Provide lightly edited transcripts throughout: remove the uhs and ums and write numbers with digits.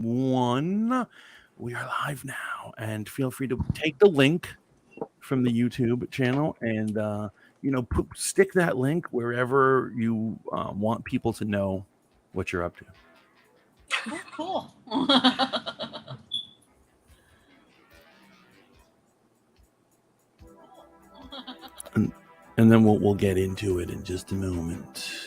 One. We are live now, and feel free to take the link from the YouTube channel and stick that link wherever you want people to know what you're up to. Cool. And then we'll get into it in just a moment.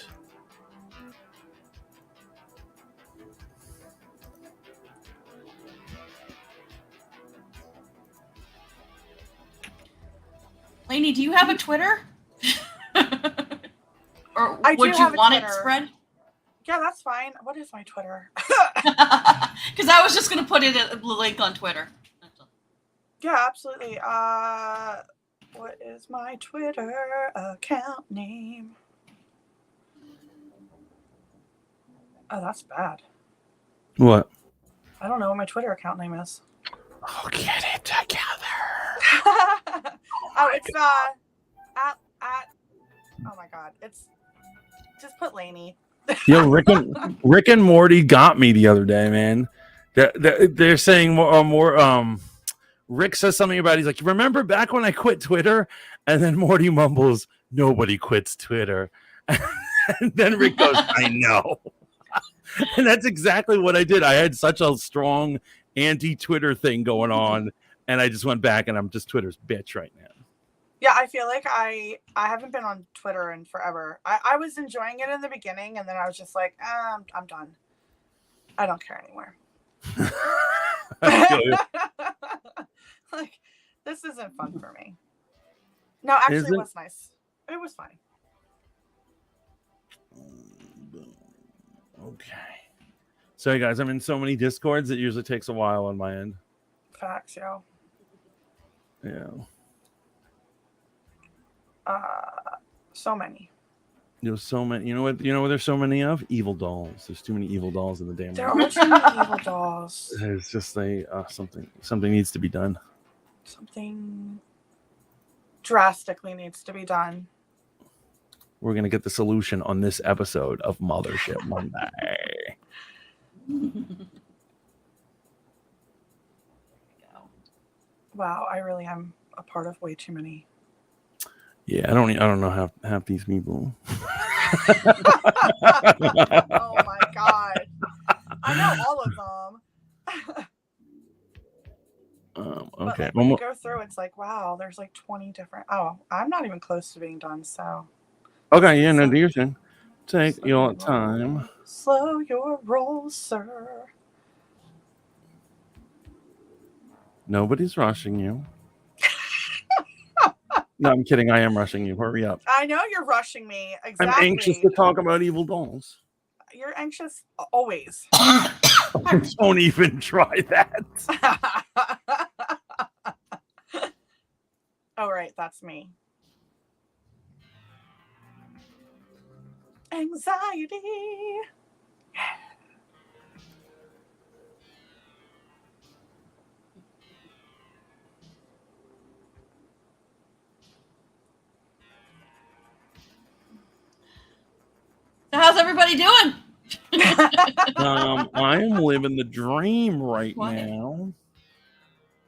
Lainey, do you have a Twitter? Or I would you want it spread? Yeah, that's fine. What is my Twitter? Because I was just going to put it a link on Twitter. Yeah, absolutely. What is my Twitter account name? Oh, that's bad. What? I don't know what my Twitter account name is. Oh, get it together. It's at oh my god, it's just put Lainey. Yo, Rick and Morty got me the other day, man. They're saying more. Rick says something about, he's like, remember back when I quit Twitter? And then Morty mumbles, nobody quits Twitter. And then Rick goes, I know. And that's exactly what I did. I had such a strong anti-Twitter thing going on, and I just went back, and I'm just Twitter's bitch right now. Yeah, I feel like I haven't been on Twitter in forever. I was enjoying it in the beginning, and then I was just like, I'm done. I don't care anymore. Like, this isn't fun for me. No, actually, it was nice. It was fine. Okay. Sorry, guys. I'm in so many Discords. It usually takes a while on my end. Facts, yo. Yeah. So many. There's so many. You know what there's so many of? Evil dolls. There's too many evil dolls in the damn world. There are too many evil dolls. It's just something needs to be done. Something drastically needs to be done. We're gonna get the solution on this episode of Mothership Monday. Wow, I really am a part of way too many. Yeah, I don't know half these people. Oh my god, I know all of them. Okay. Like, when you go through, it's like, wow, there's like 20 different. Oh, I'm not even close to being done. So. Okay, yeah, no, do your thing. Take your time. Slow your roll, sir. Nobody's rushing you. No, I'm kidding. I am rushing you. Hurry up. I know you're rushing me. Exactly. I'm anxious to talk about evil dolls. You're anxious always. Don't even try that. Oh, right. That's me. Anxiety. So how's everybody doing? I am living the dream right now.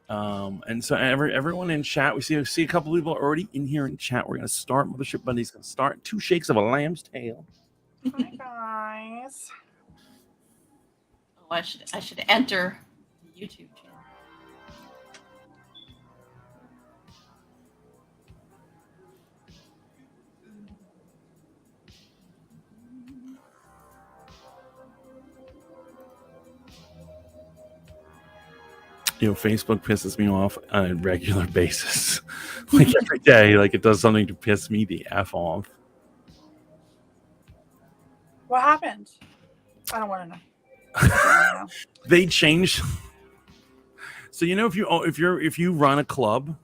And so everyone in chat, we see a couple people already in here in chat. We're gonna start. Mothership Monday's gonna start. 2 shakes of a lamb's tail. Hi guys. Oh, I should enter the YouTube channel. Facebook pisses me off on a regular basis. Like every day, like it does something to piss me the F off. What happened? I don't want to know. They changed. So if you run a club,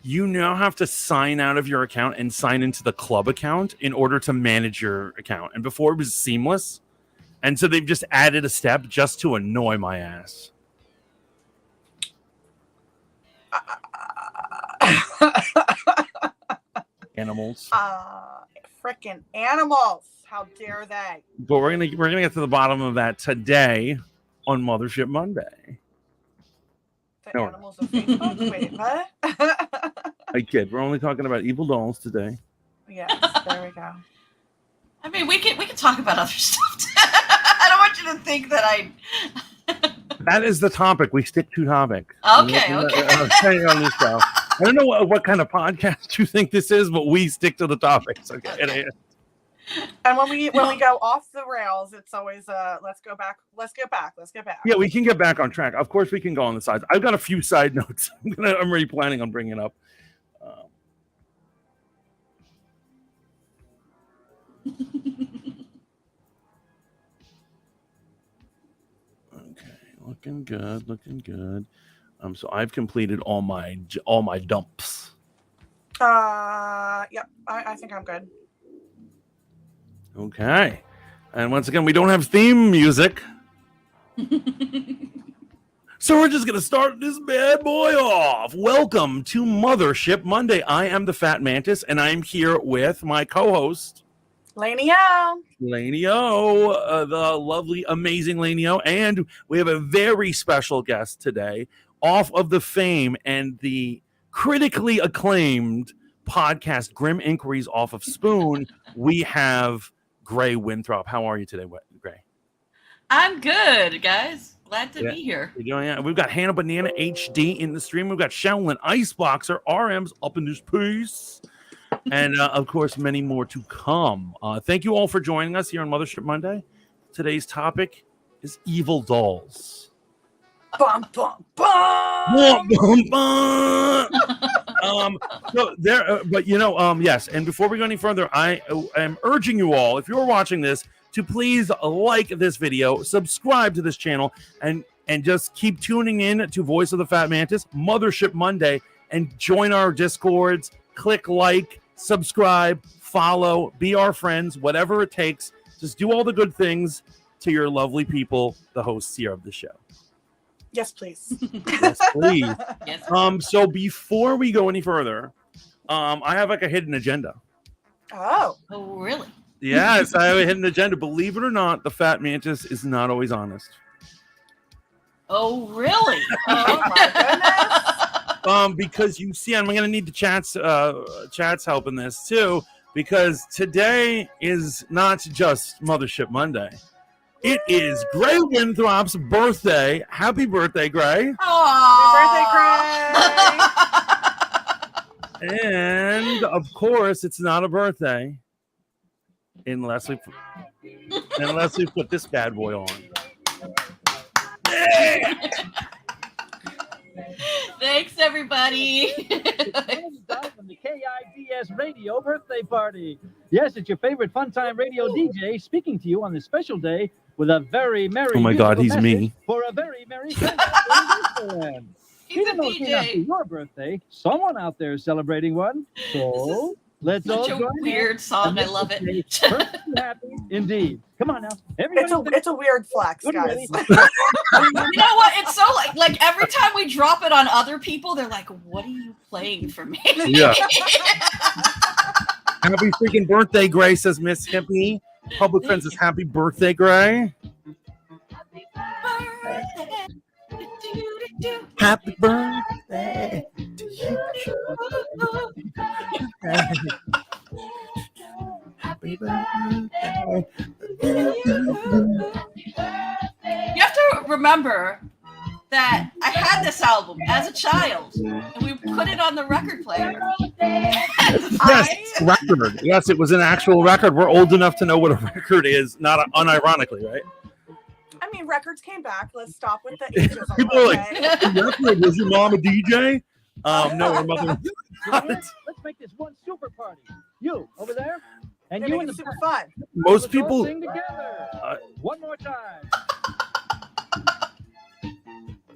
you now have to sign out of your account and sign into the club account in order to manage your account. And before it was seamless, and so they've just added a step just to annoy my ass. Animals. Freaking animals. How dare they? But we're gonna get to the bottom of that today on Mothership Monday. The animals of Facebook? Wait, what? I kid. We're only talking about evil dolls today. Yes, there we go. I mean, we can talk about other stuff. I don't want you to think that I. That is the topic. We stick to topic. Okay. On this show. I don't know what kind of podcast you think this is, but we stick to the topics. Okay. And when we go off the rails, it's always let's get back. Yeah, we can get back on track. Of course, we can go on the sides. I've got a few side notes. I'm already planning on bringing up. Okay, looking good. So I've completed all my dumps. Yep. I think I'm good. Okay. And once again, we don't have theme music. So we're just going to start this bad boy off. Welcome to Mothership Monday. I am the Fat Mantis, and I'm here with my co-host, Lainey O. The lovely, amazing Lainey O. And we have a very special guest today, off of the fame and the critically acclaimed podcast Grim Inquiries off of Spoon. We have GREY WINTHROP. How are you today, GREY? I'm good, guys. Glad to be here. We've got Hannah Banana HD in the stream. We've got Shaolin Iceboxer. RM's up in this piece. And, of course, many more to come. Thank you all for joining us here on Mothership Monday. Today's topic is evil dolls. Bum, bum, bum. Bum, bum, bum. Yes. And before we go any further, I am urging you all, if you're watching this, to please like this video, subscribe to this channel, and just keep tuning in to Voice of the Fat Mantis, Mothership Monday, and join our Discords. Click like, subscribe, follow, be our friends, whatever it takes. Just do all the good things to your lovely people, the hosts here of the show. Yes, please. Yes, please. Yes. So before we go any further, I have like a hidden agenda. Oh, Really? Yes, I have a hidden agenda. Believe it or not, the Fat Mantis is not always honest. Oh, really? oh my goodness. Because you see, I'm going to need the chat's help in this too, because today is not just Mothership Monday. It is GREY WINTHROP's birthday. Happy birthday, GREY. Happy birthday, Greg. And of course, it's not a birthday unless we put this bad boy on. Yeah! Thanks, everybody. From the KIDS Radio birthday party. Yes, it's your favorite fun time radio DJ speaking to you on this special day with a very merry. Oh my God, he's me. For a very merry Christmas. He's a DJ. Your birthday. Someone out there is celebrating one. So let's all Such a join weird song. I love it. Happy indeed. Come on now. It's a weird flex, guys. You know what? It's so like every time we drop it on other people, they're like, "What are you playing for me?" Yeah. Happy freaking birthday, GREY, says Miss Hippie. Public Friends says happy birthday, GREY. Happy birthday to you. Happy birthday. You have to remember that I had this album as a child, and we put it on the record player. Yes, record. Yes, it was an actual record. We're old enough to know what a record is, not unironically, right? I mean, records came back. Let's stop with the ages. People are like, record, was your mom a DJ? No, her mother. Let's make this one super party. You over there, and you in the super fun. Most people. Sing together. One more time.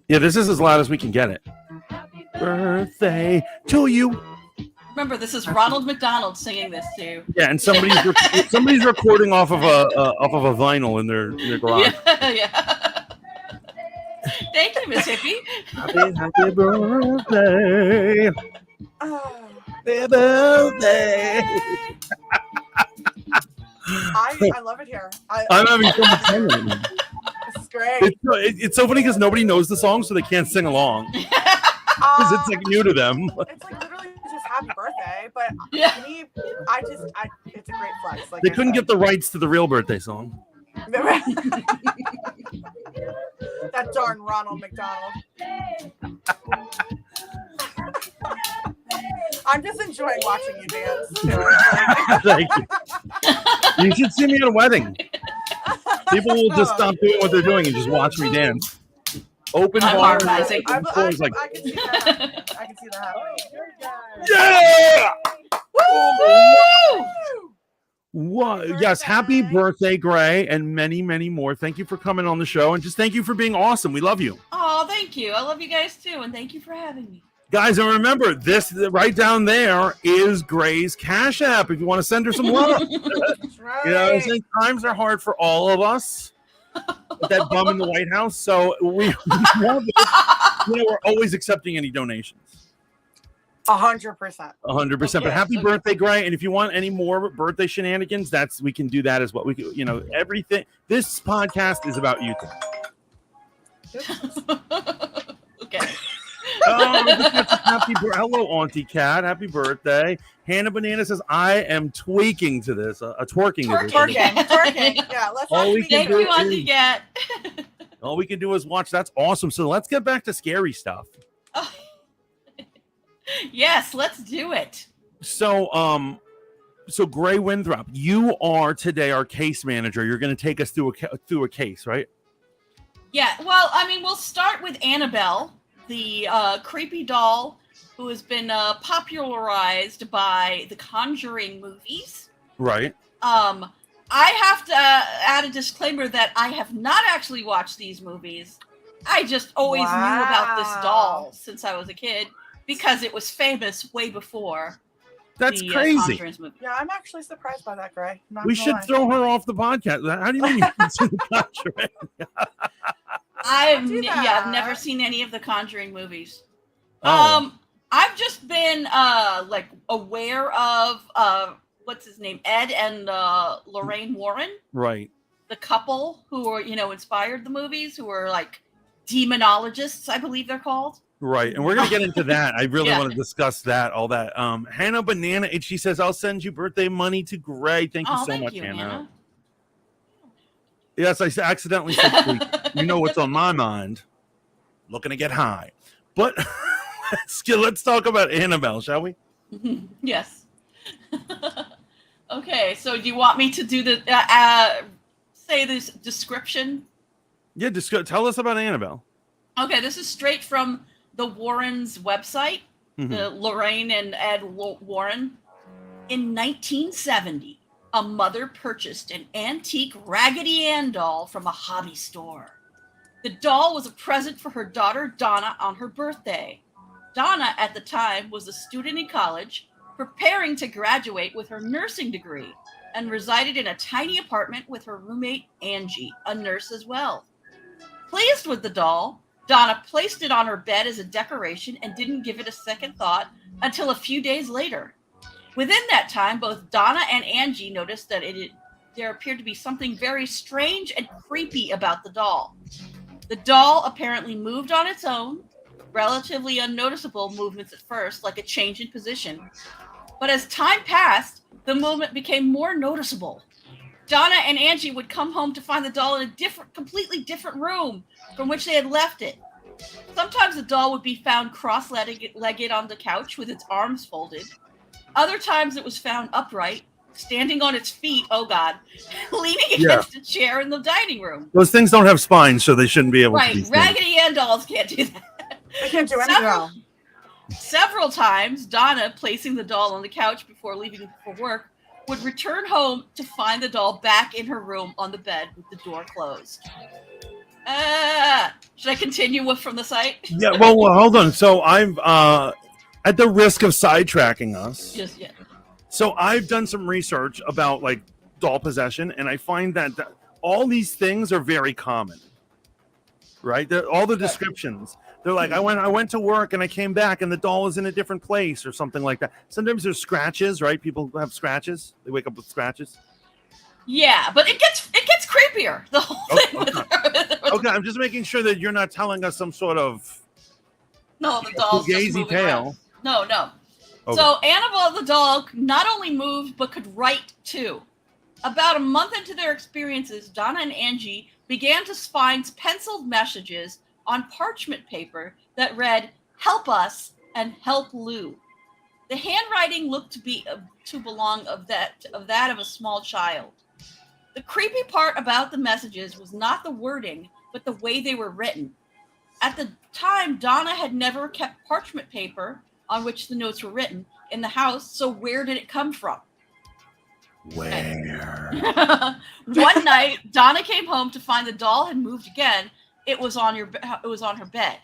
Yeah, this is as loud as we can get it. Happy birthday to you. Remember, this is Ronald McDonald singing this too. Yeah, and somebody's recording off of a vinyl in their garage. Yeah. Thank you, Miss Hippie. Happy birthday. Happy birthday. I love it here. I'm having so much fun right now. This is great. It's so funny because nobody knows the song, so they can't sing along. Because it's like new to them. It's like literally just happy birthday, but Yeah. to me, it's a great flex. Like They couldn't get the rights to the real birthday song. that darn Ronald McDonald. I'm just enjoying watching you dance. Thank you. You should see me at a wedding. People will just stop doing what they're doing and just watch me dance. Open I'm bar. harmonizing. I can see that happening. I can see that happening. Yeah! Woo! What? Yes, happy birthday, Gray, and many, many more. Thank you for coming on the show, and just thank you for being awesome. We love you. Oh, thank you. I love you guys too, and thank you for having me. Guys, and remember, this right down there is Gray's Cash App if you want to send her some love. That's right. You know what I'm saying? Times are hard for all of us. With that bum in the White House. So we love it. You know, we're always accepting any donations. 100%. 100%. But Okay. happy birthday, Gray. And if you want any more birthday shenanigans, we can do that as well. We can, you know, everything. This podcast is about you two. Okay. Hello, Auntie Cat. Happy birthday. Hannah Banana says, I am tweaking to this, twerking to this. Twerking. Yeah, let's All not we be can Thank do you, Auntie Cat. All we can do is watch. That's awesome. So let's get back to scary stuff. Yes, let's do it. So, Gray Winthrop, you are today our case manager. You're going to take us through a case, right? Yeah, well, I mean, we'll start with Annabell, the creepy doll who has been popularized by the Conjuring movies. Right. I have to add a disclaimer that I have not actually watched these movies. I just always knew about this doll since I was a kid because it was famous way before. That's the, crazy. Conjuring's movie. Yeah, I'm actually surprised by that, Gray. We should throw her off the podcast. How do you mean you haven't seen the Conjuring? I've do I've never that. seen any of the Conjuring movies. Oh. I've just been like aware of what's his name, Ed and Lorraine Warren, Right. the couple who were inspired the movies, who were like demonologists, I believe they're called. Right. And we're going to get into that. I really Yeah. want to discuss that, all that. Hannah Banana, and she says, I'll send you birthday money to Gray. Thank you so thank much, you, Hannah. Yes, I accidentally said tweet. You know what's on my mind. Looking to get high. But let's talk about Annabell, shall we? Yes. Okay, so do you want me to do the say this description? Yeah, just tell us about Annabell. Okay, this is straight from the Warrens' website, Mhm. the Lorraine and Ed Warren. In 1970, a mother purchased an antique Raggedy Ann doll from a hobby store. The doll was a present for her daughter Donna on her birthday. Donna, at the time, was a student in college, preparing to graduate with her nursing degree, and resided in a tiny apartment with her roommate Angie, a nurse as well. Pleased with the doll, Donna placed it on her bed as a decoration and didn't give it a second thought until a few days later. Within that time, both Donna and Angie noticed that there appeared to be something very strange and creepy about the doll. The doll apparently moved on its own, relatively unnoticeable movements at first, like a change in position. But as time passed, the movement became more noticeable. Donna and Angie would come home to find the doll in a completely different room from which they had left it. Sometimes the doll would be found cross-legged on the couch with its arms folded. Other times it was found upright, standing on its feet, oh God, leaning against a chair in the dining room. Those things don't have spines, so they shouldn't be able to be Right, seen. Raggedy Ann dolls can't do that. I can't do anything else. Several times, Donna, placing the doll on the couch before leaving for work, would return home to find the doll back in her room on the bed with the door closed. Should I continue from the site? Yeah, well, hold on. So I've, at the risk of sidetracking us, Just yet. so I've done some research about like doll possession, and I find that all these things are very common, right? All the descriptions. They're like, I went to work and I came back and the doll is in a different place or something like that. Sometimes there's scratches, right? People have scratches. They wake up with scratches. Yeah, but it gets creepier. The whole thing. Okay, I'm just making sure that you're not telling us some sort of no, the doll's just fugazi moving tale. around. No. Okay. So Annabelle the doll not only moved but could write too. About a month into their experiences, Donna and Angie began to find penciled messages on parchment paper that read "Help us" and "Help Lou." The handwriting looked to belong of that of a small child. The creepy part about the messages was not the wording, but the way they were written. At the time, Donna had never kept parchment paper on which the notes were written in the house, so where did it come from? Where? One night, Donna came home to find the doll had moved again. It was on her bed.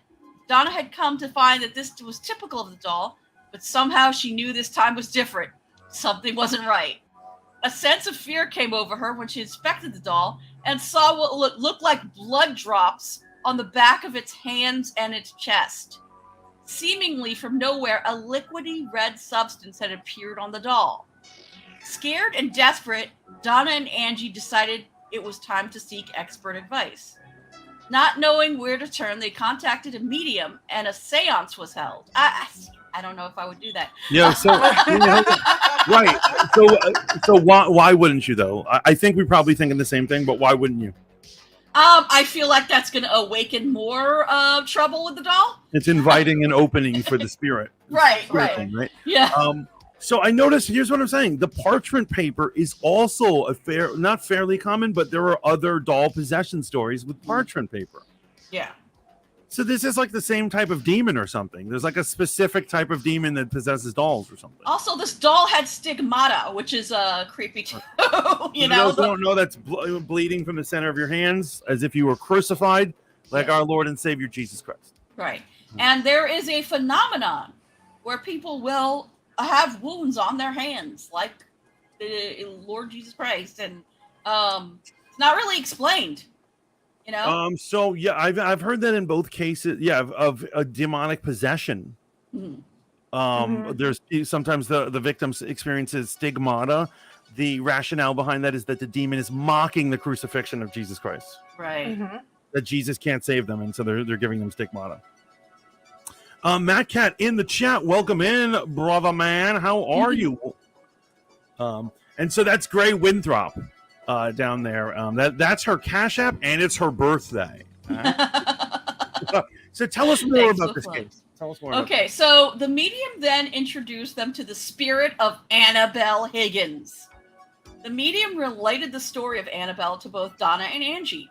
Donna had come to find that this was typical of the doll, but somehow she knew this time was different. Something wasn't right. A sense of fear came over her when she inspected the doll and saw what looked like blood drops on the back of its hands and its chest. Seemingly from nowhere, a liquidy red substance had appeared on the doll. Scared and desperate, Donna and Angie decided it was time to seek expert advice. Not knowing where to turn, they contacted a medium and a seance was held. I don't know if I would do that. Yeah, so right. So why wouldn't you though? I think we're probably thinking the same thing, but why wouldn't you? I feel like that's going to awaken more trouble with the doll. It's inviting an opening for the spirit. Right. Thing, right? Yeah. So I noticed, here's what I'm saying. The parchment paper is also not fairly common, but there are other doll possession stories with parchment paper. Yeah. So this is like the same type of demon or something. There's like a specific type of demon that possesses dolls or something. Also, this doll had stigmata, which is creepy too. you know, don't know that's bleeding from the center of your hands as if you were crucified, like our Lord and Savior Jesus Christ. Right. And there is a phenomenon where people will have wounds on their hands, like the Lord Jesus Christ, and it's not really explained. You know. So yeah, I've heard that in both cases. Yeah, of a demonic possession. There's sometimes the victim experiences stigmata. The rationale behind that is that the demon is mocking the crucifixion of Jesus Christ. Right. That Jesus can't save them, and so they're giving them stigmata. Matt Cat in the chat, welcome in, brother man. How are you? And so that's Grey Winthrop down there. That's her Cash App, and it's her birthday. So tell us more about this case. Tell us more. Okay, so the medium then introduced them to the spirit of Annabell Higgins. The medium related the story of Annabell to both Donna and Angie.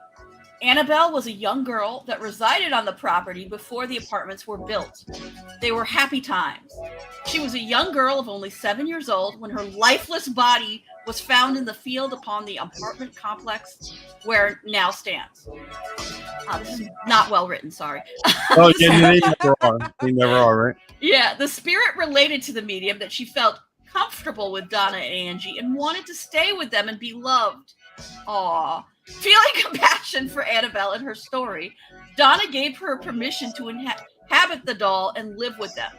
Annabell was a young girl that resided on the property before the apartments were built. They were happy times. She was a young girl of only 7 years old when her lifeless body was found in the field upon the apartment complex where it now stands. This is not well written, sorry. Oh, yeah, they never are. They never are, right? Yeah, the spirit related to the medium that she felt comfortable with Donna and Angie and wanted to stay with them and be loved. Aww. Feeling compassion for Annabell and her story, Donna gave her permission to inhabit the doll and live with them.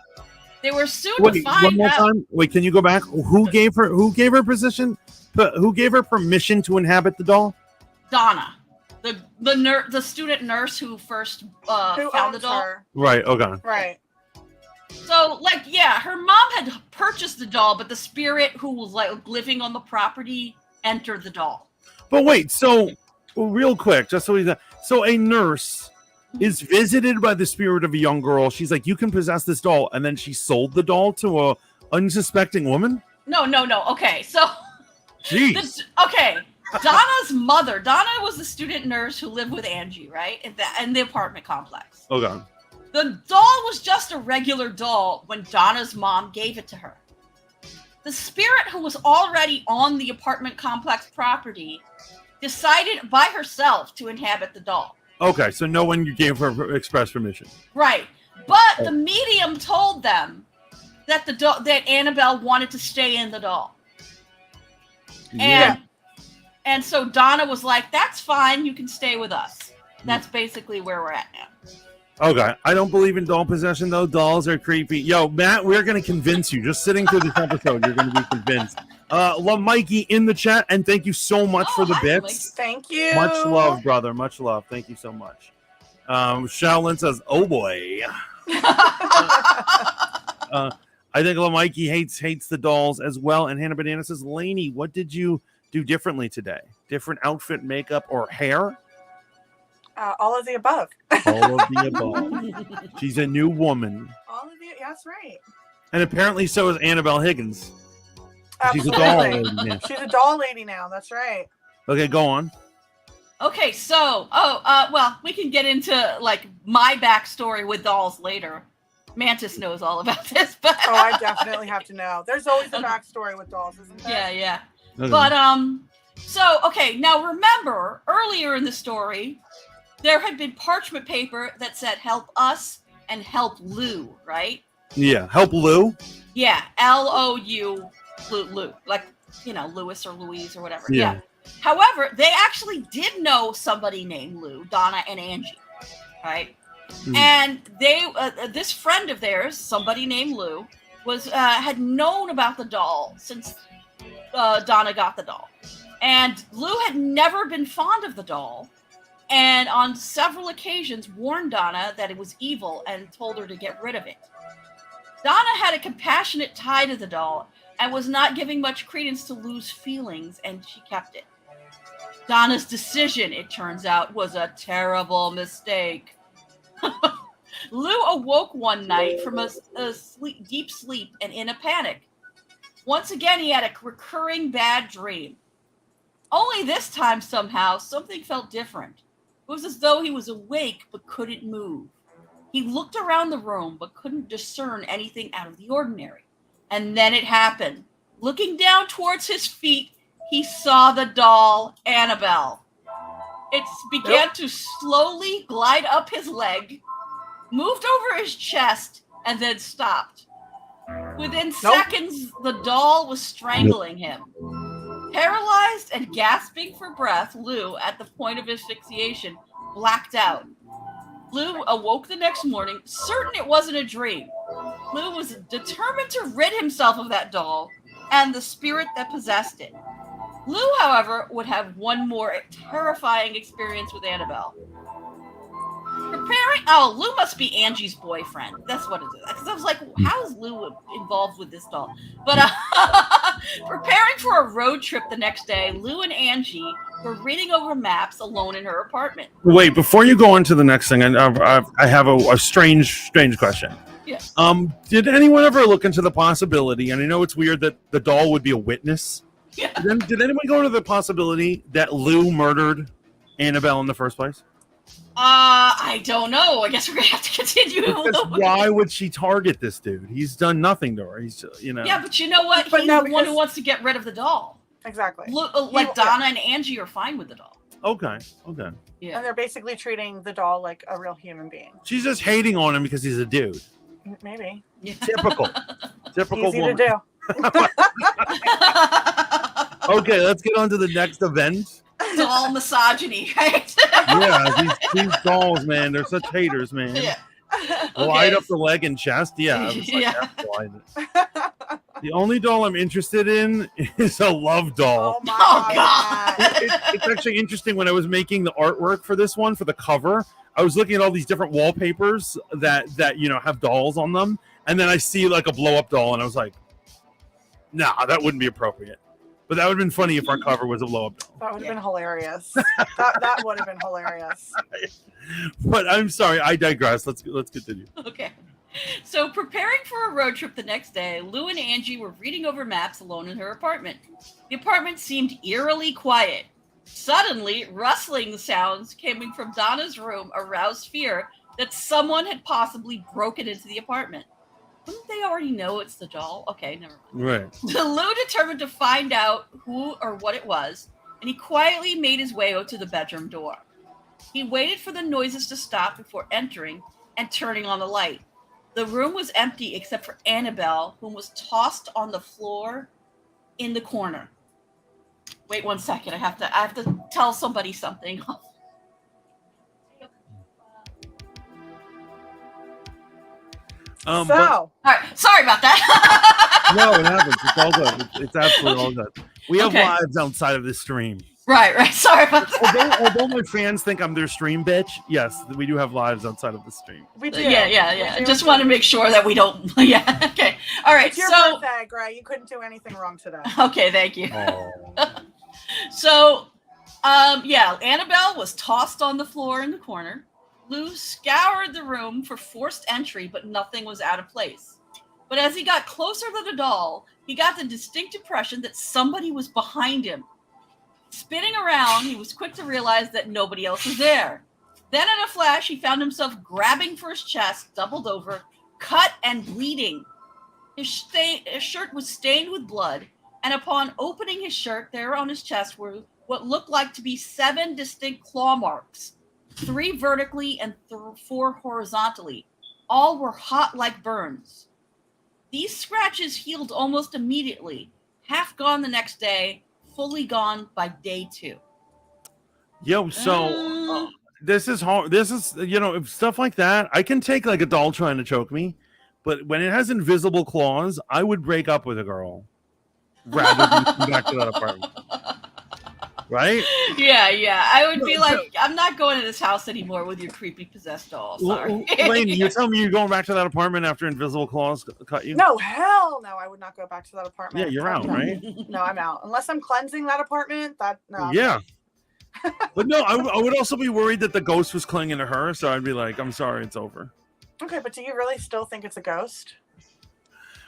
They were soon to find one more out. time. Wait, can you go back? Who gave her position? Who gave her permission to inhabit the doll? Donna, the student nurse who first found the doll. Her. Right. Okay. Right. So, her mom had purchased the doll, but the spirit who was living on the property entered the doll. But wait, so real quick, just so a nurse is visited by the spirit of a young girl. She's like, you can possess this doll, and then she sold the doll to a unsuspecting woman? No. Okay, so Jeez. Donna's mother. Donna was the student nurse who lived with Angie, right? In the apartment complex. Okay. The doll was just a regular doll when Donna's mom gave it to her. The spirit who was already on the apartment complex property decided by herself to inhabit the doll. Okay, so no one gave her express permission. Right. But the medium told them that that Annabell wanted to stay in the doll. Yeah. And so Donna was like, that's fine, you can stay with us. That's basically where we're at now. Okay, I don't believe in doll possession though. Dolls are creepy. Yo, Matt, we're gonna convince you. Just sitting through this episode, you're gonna be convinced. Love Mikey in the chat, and thank you so much for the hi, bits. Thank you. Much love, brother. Much love. Thank you so much. Shaolin says, "Oh boy." I think Mikey hates the dolls as well. And Hannah Banana says, "Lainey, what did you do differently today? Different outfit, makeup, or hair?" All of the above. All of the above. She's a new woman. All of the, yeah, that's right. And apparently so is Annabell Higgins. She's a Absolutely. doll lady now. She's a doll lady now. That's right. Okay, go on. Okay, so well, we can get into like my backstory with dolls later. Mantis knows all about this, but Oh, I definitely have to know. There's always a backstory with dolls, isn't there? yeah. Okay. But so okay, now remember earlier in the story, there had been parchment paper that said "Help us" and "Help Lou," right? Yeah, help Lou. Yeah, Lou, Lou, like Louis or Louise or whatever. Yeah. However, they actually did know somebody named Lou, Donna and Angie, right? Mm. And they, this friend of theirs, somebody named Lou, was had known about the doll since Donna got the doll, and Lou had never been fond of the doll, and on several occasions warned Donna that it was evil and told her to get rid of it. Donna had a compassionate tie to the doll and was not giving much credence to Lou's feelings, and she kept it. Donna's decision, it turns out, was a terrible mistake. Lou awoke one night from a deep sleep and in a panic. Once again, he had a recurring bad dream. Only this time, somehow, something felt different. It was as though he was awake but couldn't move. He looked around the room but couldn't discern anything out of the ordinary. And then it happened. Looking down towards his feet, he saw the doll, Annabell. It began to slowly glide up his leg, moved over his chest, and then stopped. Within seconds, the doll was strangling him. Paralyzed and gasping for breath, Lou, at the point of asphyxiation, blacked out. Lou awoke the next morning, certain it wasn't a dream. Lou was determined to rid himself of that doll and the spirit that possessed it. Lou, however, would have one more terrifying experience with Annabell. Lou must be Angie's boyfriend. That's what it is. Because I was like, how is Lou involved with this doll? But preparing for a road trip the next day, Lou and Angie were reading over maps alone in her apartment. Wait, before you go on to the next thing, I have a strange question. Yes. Did anyone ever look into the possibility, and I know it's weird that the doll would be a witness, Yeah. did anyone go into the possibility that Lou murdered Annabell in the first place? I don't know. I guess we're gonna have to continue. Because why would she target this dude? He's done nothing to her. He's, Yeah, but you know what? But He's no, the one who because- wants to get rid of the doll. Exactly. Like Donna and Angie are fine with the doll. Okay. Yeah. And they're basically treating the doll like a real human being. She's just hating on him because he's a dude. Maybe. Yeah. Typical Easy woman. to do. Okay, let's get on to the next event. Doll misogyny, right? Yeah, these dolls, man, they're such haters, man. Yeah. Light up the leg and chest. Yeah, I was like, Yeah. that's why. The only doll I'm interested in is a love doll. Oh my Oh, god. It's actually interesting. When I was making the artwork for this one, for the cover, I was looking at all these different wallpapers that have dolls on them, and then I see like a blow up doll, and I was like, nah, that wouldn't be appropriate. But that would have been funny if our cover was a blow up doll. That would have been hilarious. that would have been hilarious. But I'm sorry, I digress. Let's continue. Okay. So, preparing for a road trip the next day, Lou and Angie were reading over maps alone in her apartment. The apartment seemed eerily quiet. Suddenly, rustling sounds coming from Donna's room aroused fear that someone had possibly broken into the apartment. Wouldn't they already know it's the doll? Okay, never mind. Right. Lou determined to find out who or what it was, and he quietly made his way out to the bedroom door. He waited for the noises to stop before entering and turning on the light. The room was empty except for Annabell, who was tossed on the floor in the corner. Wait 1 second. I have to tell somebody something. But So, All right, sorry about that. no, it happens. It's all good. It's absolutely all good. We have Okay. lives outside of this stream. Right. Sorry about that. Although my fans think I'm their stream bitch, yes, we do have lives outside of the stream. we do. Yeah. We do Just want to make sure that we don't. Yeah. Okay. All right. It's your So. birthday, Gray. You couldn't do anything wrong today. Okay. Thank you. Oh. So, Annabell was tossed on the floor in the corner. Lou scoured the room for forced entry, but nothing was out of place. But as he got closer to the doll, he got the distinct impression that somebody was behind him. Spinning around, he was quick to realize that nobody else was there. Then in a flash, he found himself grabbing for his chest, doubled over, cut and bleeding. His shirt was stained with blood, and upon opening his shirt, there on his chest were what looked like to be 7 distinct claw marks, 3 vertically and 4 horizontally. All were hot like burns. These scratches healed almost immediately, half gone the next day, fully gone by day 2. Yo, so this is hard. This is, if stuff like that, I can take like a doll trying to choke me, but when it has invisible claws, I would break up with a girl rather than come back to that apartment. Right? Yeah. I would be like, I'm not going to this house anymore with your creepy possessed doll. Sorry. Lane, you tell me you're going back to that apartment after invisible claws cut you? No, hell no. I would not go back to that apartment. Yeah, you're out, right? No, I'm out. Unless I'm cleansing that apartment. No. Yeah. But no, I would also be worried that the ghost was clinging to her, so I'd be like, I'm sorry, it's over. Okay, but do you really still think it's a ghost?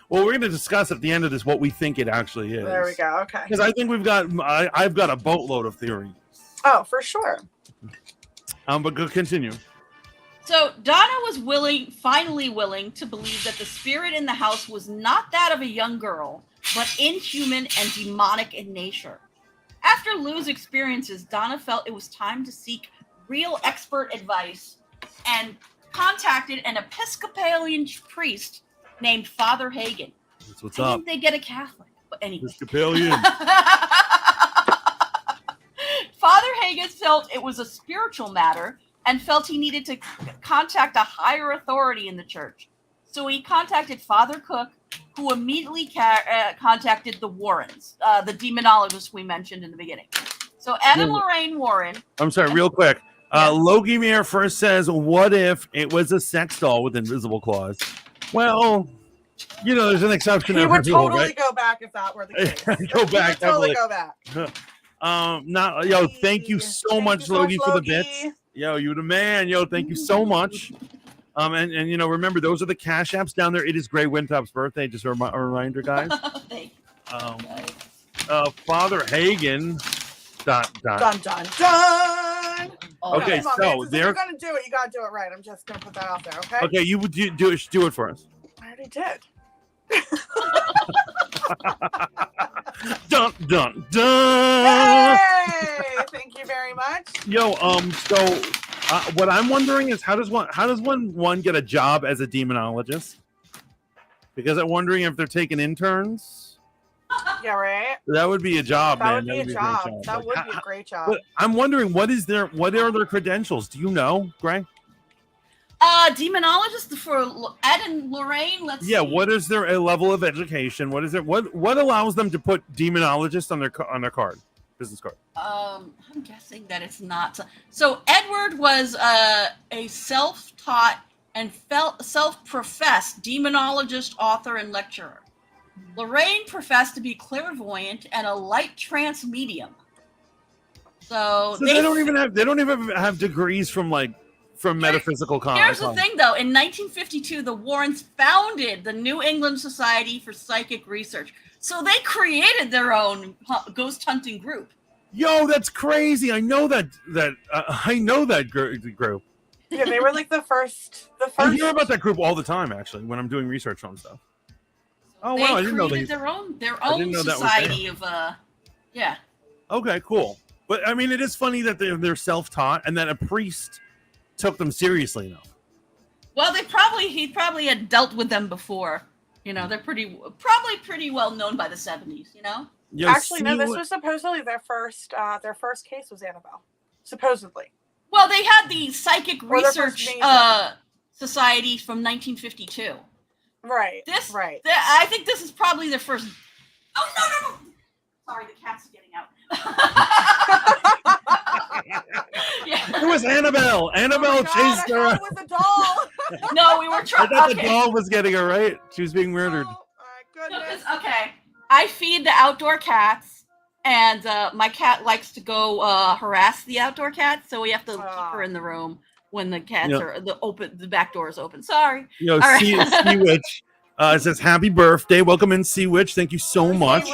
Well, we're going to discuss at the end of this what we think it actually is. There we go. Okay. Because I think I've got a boatload of theories. Oh, for sure. But go continue. So Donna was finally willing to believe that the spirit in the house was not that of a young girl, but inhuman and demonic in nature. After Lou's experiences, Donna felt it was time to seek real expert advice and contacted an Episcopalian priest named Father Hagen. That's what's Why up. didn't they get a Catholic? But anyway. Episcopalian. Father Hagen felt it was a spiritual matter and felt he needed to contact a higher authority in the church. So he contacted Father Cook, who immediately contacted the Warrens, the demonologists we mentioned in the beginning. So Ed and Lorraine Warren. I'm sorry, real quick. Logie Mayer first says, what if it was a sex doll with invisible claws? Well, there's an exception. He would totally right? go back if that were the case. Go back. Totally go back. Thank you so much, Logie, for the bits. Yo, you the man. Yo, thank you so much. And remember, those are the cash apps down there. It is Grey Winthrop's birthday. Just a reminder, guys. Father Hagen. Dun. Okay, so if you're gonna do it, you gotta do it right. I'm just gonna put that out there. Okay. Okay, you would do it for us. I already did. Dun. Hey, thank you very much. Yo, so what I'm wondering is how does one get a job as a demonologist? Because I'm wondering if they're taking interns. Yeah, right. That would be a job, That man. would be a job. That would be a great job. But I'm wondering what are their credentials? Do you know, Greg? Demonologist for Ed and Lorraine. Let's see. What is their level of education? What is it? What allows them to put demonologist on their card, business card? I'm guessing that it's not. So Edward was a self-taught and self-professed demonologist, author, and lecturer. Lorraine professed to be clairvoyant and a light trance medium. So they don't even have degrees from metaphysical content. Here's the thing, though. In 1952, the Warrens founded the New England Society for Psychic Research. So they created their own ghost hunting group. Yo, that's crazy! I know that group. Yeah, they were like the first. I hear about that group all the time, actually, when I'm doing research on stuff. Oh wow! I didn't know they their own society of yeah. Okay, cool. But I mean, it is funny that they're self-taught and that a priest took them seriously enough. Well, he probably had dealt with them before. They're pretty well known by the 70s. Yo, actually, no. This was supposedly their first case was Annabell. Supposedly. Well, they had the Psychic Research Society from 1952. Right. This, right. I think this is probably their first. Oh no! Sorry, the cat's getting out. Yeah. It was Annabell. Annabell chased her. I thought it was a doll. No, we were I trying. thought the doll was getting her, right? She was being murdered. Oh my goodness. Okay. I feed the outdoor cats, and my cat likes to go harass the outdoor cats, so we have to keep her in the room when the cats are the back door is open. Sorry. Yo, All Sea right. Witch says happy birthday. Welcome in, Sea Witch. Thank you so much.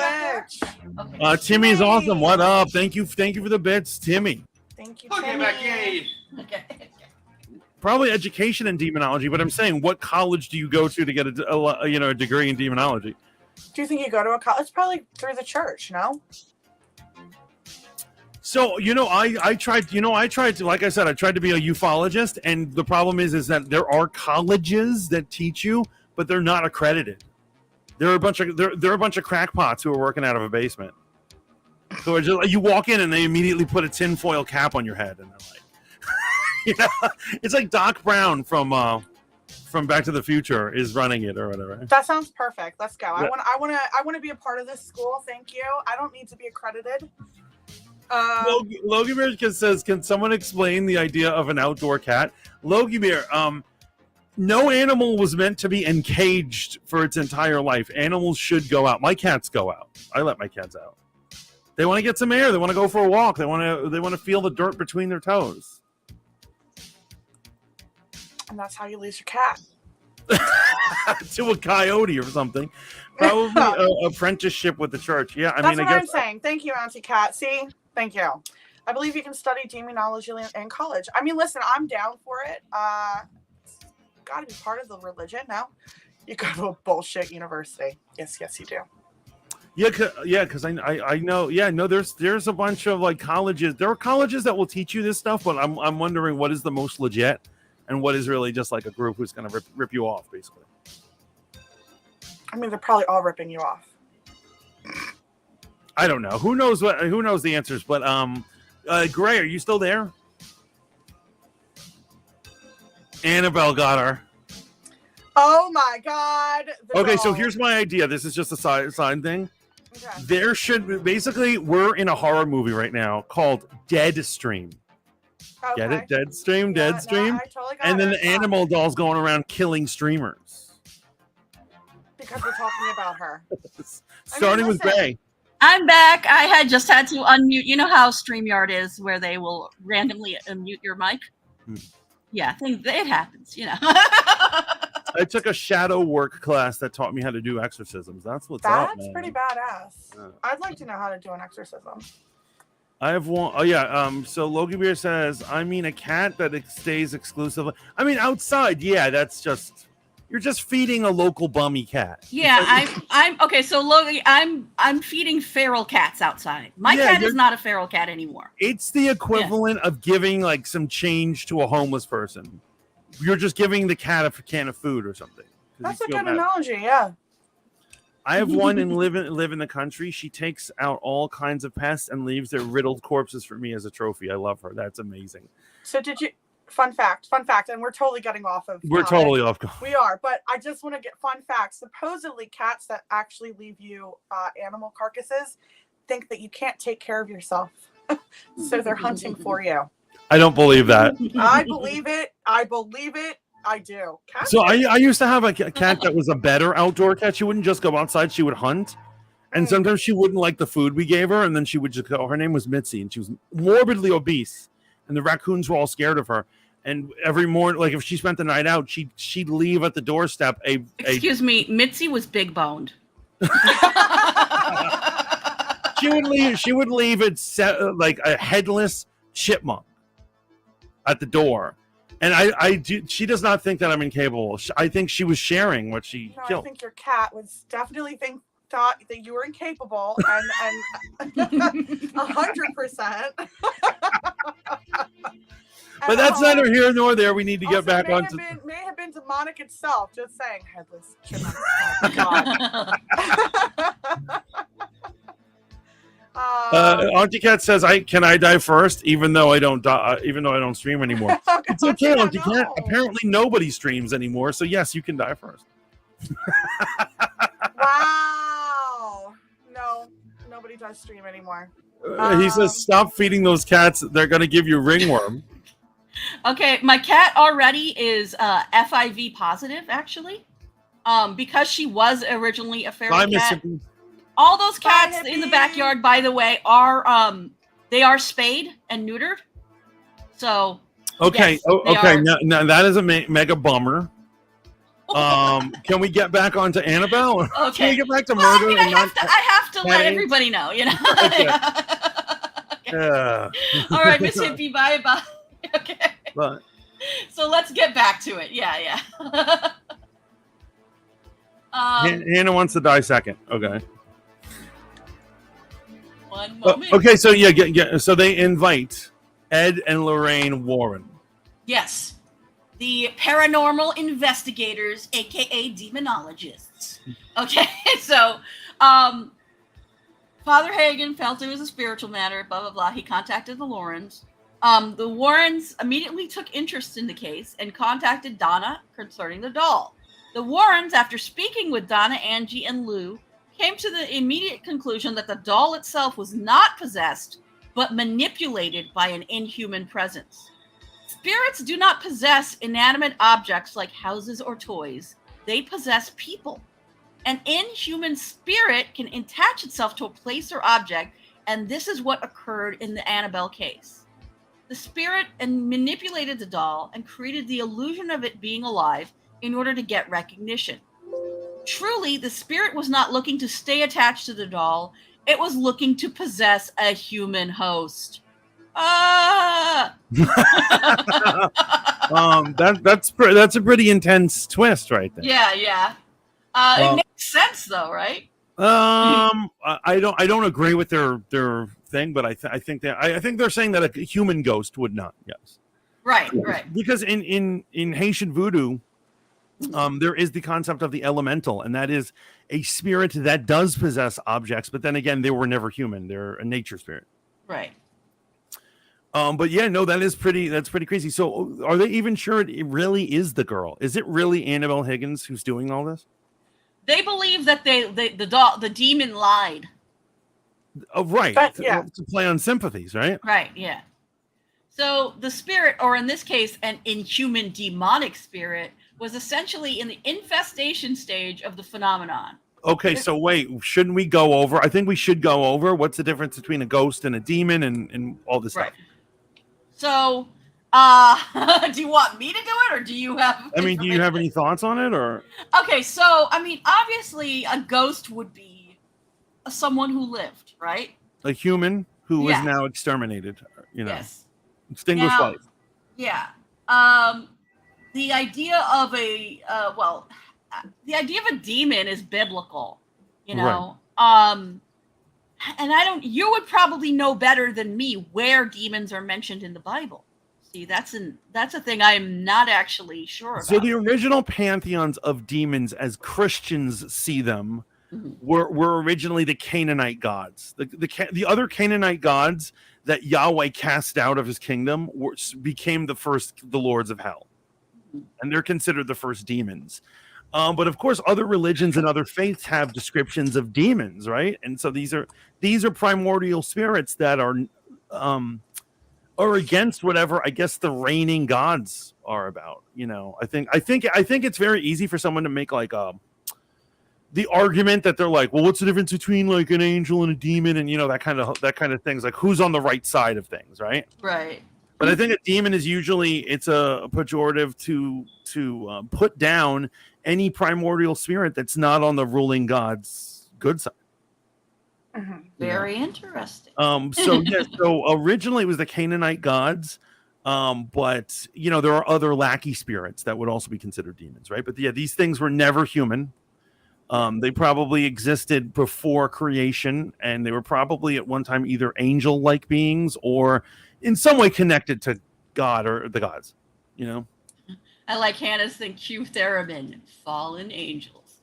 Okay. Timmy is awesome. What up? Thank you for the bits, Timmy. Thank you, Okay, Timmy. back, yay. Okay. Probably education in demonology, but I'm saying, what college do you go to get a degree in demonology? Do you think you go to a college? It's probably through the church, no? So, I tried to, like I said, I tried to be a ufologist, and the problem is that there are colleges that teach you, but they're not accredited. There are a bunch of crackpots who are working out of a basement. So it's just, you walk in and they immediately put a tinfoil cap on your head, and they're like, it's like Doc Brown from Back to the Future is running it or whatever. That sounds perfect. Let's go. Yeah. I want to be a part of this school. Thank you. I don't need to be accredited. Logie Bear says, can someone explain the idea of an outdoor cat? Logie Bear, no animal was meant to be encaged for its entire life. Animals should go out. My cats go out. I let my cats out. They want to get some air. They want to go for a walk. They want to feel the dirt between their toes. And that's how you lose your cat. To a coyote or something. Probably a apprenticeship with the church. Yeah, I That's mean, what I I'm guess. saying. Thank you, Auntie Cat. See? Thank you. I believe you can study demonology in college. I mean, listen, I'm down for it. Got to be part of the religion. No? You go to a bullshit university. Yes, you do. Yeah, because I know. Yeah, no, there's a bunch of like colleges. There are colleges that will teach you this stuff, but I'm wondering what is the most legit, and what is really just like a group who's going to rip you off, basically. I mean, they're probably all ripping you off. I don't know. Who knows the answers? But Gray, are you still there? Annabell got her. Oh my God. Okay, so here's my idea. This is just a side thing. Okay. There should be, basically, we're in a horror movie right now called Deadstream. Okay. Get it? Deadstream, Yeah, Deadstream. no, I totally got And then it. the Animal Doll's going around killing streamers. Because we're talking about her. Starting with listen. Gray. I'm back. I had just had to unmute. You know how StreamYard is, where they will randomly unmute your mic? Yeah, it happens, I took a shadow work class that taught me how to do exorcisms. That's what's up, That's man. pretty badass. Yeah. I'd like to know how to do an exorcism. I have one. Oh yeah. So Logie Beer says, I mean, a cat that stays exclusively. I mean, outside. Yeah, that's just. You're just feeding a local bummy cat. Yeah, I'm okay. So Logan, I'm feeding feral cats outside. My cat is not a feral cat anymore. It's the equivalent of giving like some change to a homeless person. You're just giving the cat a can of food or something. That's a good analogy, yeah. I have one and live in the country. She takes out all kinds of pests and leaves their riddled corpses for me as a trophy. I love her. That's amazing. So did you? Fun fact, and we're totally getting off of. We're totally off. We are, but I just want to get fun facts. Supposedly, cats that actually leave you animal carcasses think that you can't take care of yourself, so they're hunting for you. I don't believe that. I believe it. I do. Cats So I used to have a cat that was a better outdoor cat. She wouldn't just go outside. She would hunt. And sometimes she wouldn't like the food we gave her. And then she would just go, her name was Mitzi. And she was morbidly obese. And the raccoons were all scared of her. And every morning, like if she spent the night out, she'd leave at the doorstep Excuse me, Mitzi was big boned. She would leave it like a headless chipmunk at the door. And she does not think that I'm incapable. I think she was sharing what she killed. I think your cat was definitely thought that you were incapable and 100%. But that's neither here nor there. We need to get back on. May have been demonic itself. Just saying, headless chipmunk. Oh God. Auntie Cat says, "Can I die first, even though I don't stream anymore?" It's okay, Auntie Cat. Apparently, nobody streams anymore, so yes, you can die first. Wow. No, nobody does stream anymore. He says, "Stop feeding those cats. They're gonna give you ringworm." Okay, my cat already is FIV positive, actually, because she was originally a feral Bye, Miss cat. Hippie. All those cats Bye, in the Hippie. backyard, by the way, are they are spayed and neutered. So Okay, yes, oh, they okay. are. Now that is a mega bummer. Can we get back onto Annabelle? Can Okay. we get back to Well, I murder? mean, and I have to let petting? everybody know, you know. Okay. All right, Miss Hippie, bye. Okay. But So let's get back to it. Yeah. Hannah wants to die second. Okay. One moment. Okay, so so they invite Ed and Lorraine Warren. Yes. The paranormal investigators, aka demonologists. Okay, so Father Hagen felt it was a spiritual matter, blah blah blah. He contacted the Warrens. The Warrens immediately took interest in the case and contacted Donna concerning the doll. The Warrens, after speaking with Donna, Angie, and Lou, came to the immediate conclusion that the doll itself was not possessed, but manipulated by an inhuman presence. Spirits do not possess inanimate objects like houses or toys. They possess people. An inhuman spirit can attach itself to a place or object, and this is what occurred in the Annabell case. The spirit manipulated the doll and created the illusion of it being alive in order to get recognition. Truly, the spirit was not looking to stay attached to the doll. It was looking to possess a human host. That's a pretty intense twist right there. Yeah. It makes sense though, right? I don't agree with their thing, but I think they're saying that a human ghost would not. Yes. Right. Because in Haitian voodoo, there is the concept of the elemental, and that is a spirit that does possess objects, but then again, they were never human. They're a nature spirit. Right. But yeah, no, that's pretty crazy. So are they even sure it really is the girl? Is it really Annabell Higgins who's doing all this? They believe that the demon lied. Oh, right. Yeah. To play on sympathies, right? Right, yeah. So the spirit, or in this case, an inhuman demonic spirit, was essentially in the infestation stage of the phenomenon. Okay, so wait, shouldn't we go over? I think we should go over what's the difference between a ghost and a demon and all this stuff. So, do you want me to do it, or do you have? I mean, do you have any thoughts on it, or? Okay, so I mean, obviously, a ghost would be someone who lived, right? A human who is now exterminated, Yes. Extinguished life. Yeah. The idea of the idea of a demon is biblical, Right. And you would probably know better than me where demons are mentioned in the Bible. See, that's a thing I am not actually sure about. So the original pantheons of demons, as Christians see them, were originally the Canaanite gods. The other Canaanite gods that Yahweh cast out of his kingdom became the lords of hell, and they're considered the first demons. But of course, other religions and other faiths have descriptions of demons, right? And so these are primordial spirits that are against whatever I guess the reigning gods are about. I think it's very easy for someone to make like the argument that they're like, well, what's the difference between like an angel and a demon, and that kind of things, like who's on the right side of things, right? Right. But I think a demon is usually it's a pejorative to put down any primordial spirit that's not on the ruling god's good side. Very interesting. So originally it was the Canaanite gods, but there are other lackey spirits that would also be considered demons, right? But yeah, these things were never human. They probably existed before creation, and they were probably at one time either angel-like beings or in some way connected to God or the gods, I like Hannah's thing, Q Theremin, fallen angels.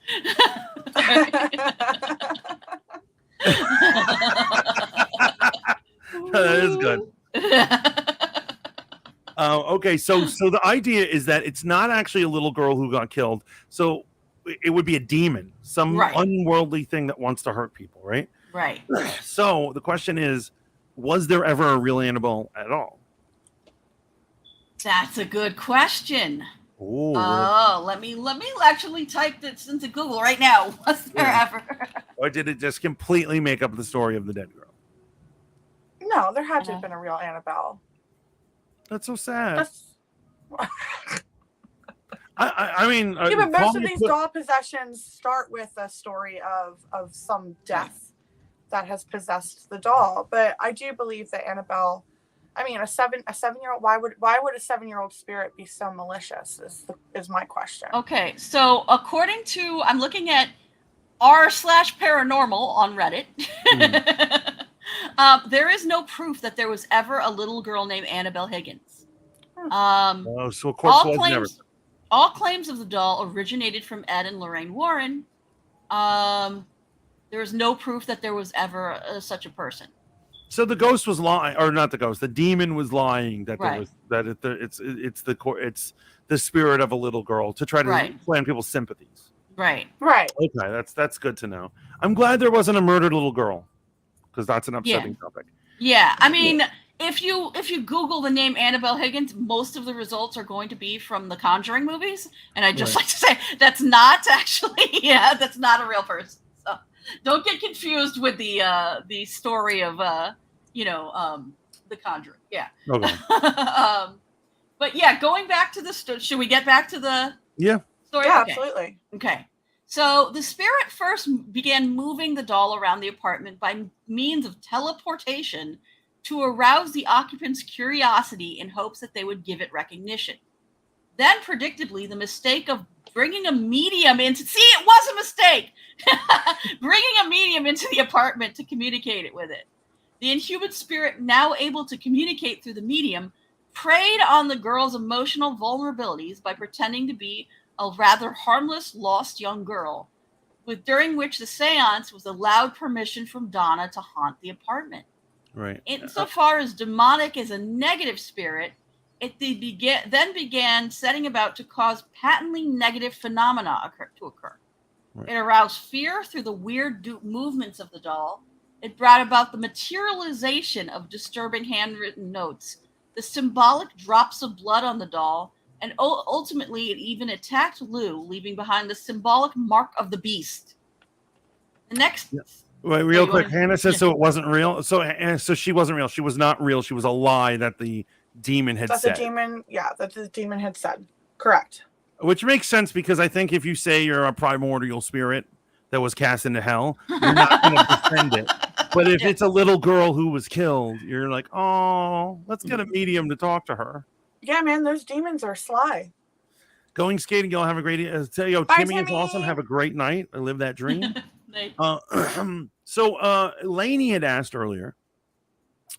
That is good. Okay, so the idea is that it's not actually a little girl who got killed. So it would be a demon, some Right. unworldly thing that wants to hurt people, right? Right. So the question is, was there ever a real Annabelle at all? That's a good question. Ooh. Oh, let me actually type this into Google right now. Was there ever? Or did it just completely make up the story of the dead girl? No, there had to have been a real Annabelle. That's so sad. That's... I mean, yeah, but most of these doll possessions start with a story of some death that has possessed the doll. But I do believe that Annabelle, I mean, a 7-year-old. Why would a 7-year-old spirit be so malicious? Is my question. Okay, so according to, I'm looking at r/paranormal on Reddit. There is no proof that there was ever a little girl named Annabelle Higgins. So of course was never. All claims of the doll originated from Ed and Lorraine Warren. There is no proof that there was ever such a person. So the ghost was lying, or not the ghost. The demon was lying that there was it's the spirit of a little girl to try to play on people's sympathies. Right. Okay, that's good to know. I'm glad there wasn't a murdered little girl, because that's an upsetting topic. Yeah, I mean, if you Google the name Annabelle Higgins, most of the results are going to be from the Conjuring movies, and I'd just like to say that's not actually that's not a real person. So don't get confused with the story of the Conjuring. Yeah. Okay. But yeah, going back to the should we get back to the story? Yeah, okay. Absolutely. Okay. So the spirit first began moving the doll around the apartment by means of teleportation to arouse the occupants' curiosity in hopes that they would give it recognition. Then, predictably, the mistake of bringing a medium into... See, it was a mistake! Bringing a medium into the apartment to communicate it with it. The inhuman spirit, now able to communicate through the medium, preyed on the girl's emotional vulnerabilities by pretending to be a rather harmless, lost young girl, during which the seance was allowed permission from Donna to haunt the apartment. Right. Insofar as demonic is a negative spirit, it then began setting about to cause patently negative phenomena to occur. Right. It aroused fear through the weird movements of the doll. It brought about the materialization of disturbing handwritten notes, the symbolic drops of blood on the doll, and ultimately it even attacked Lou, leaving behind the symbolic mark of the beast. The next... Wait, real quick, Hannah says so it wasn't real. So she wasn't real. She was not real. She was a lie that the demon had said. That the demon had said. Correct. Which makes sense, because I think if you say you're a primordial spirit that was cast into hell, you're not going to defend it. But if it's a little girl who was killed, you're like, oh, let's get a medium to talk to her. Yeah, man, those demons are sly. Going skating, y'all have a great... Bye, Timmy is awesome. Have a great night. I live that dream. So Lainey had asked earlier,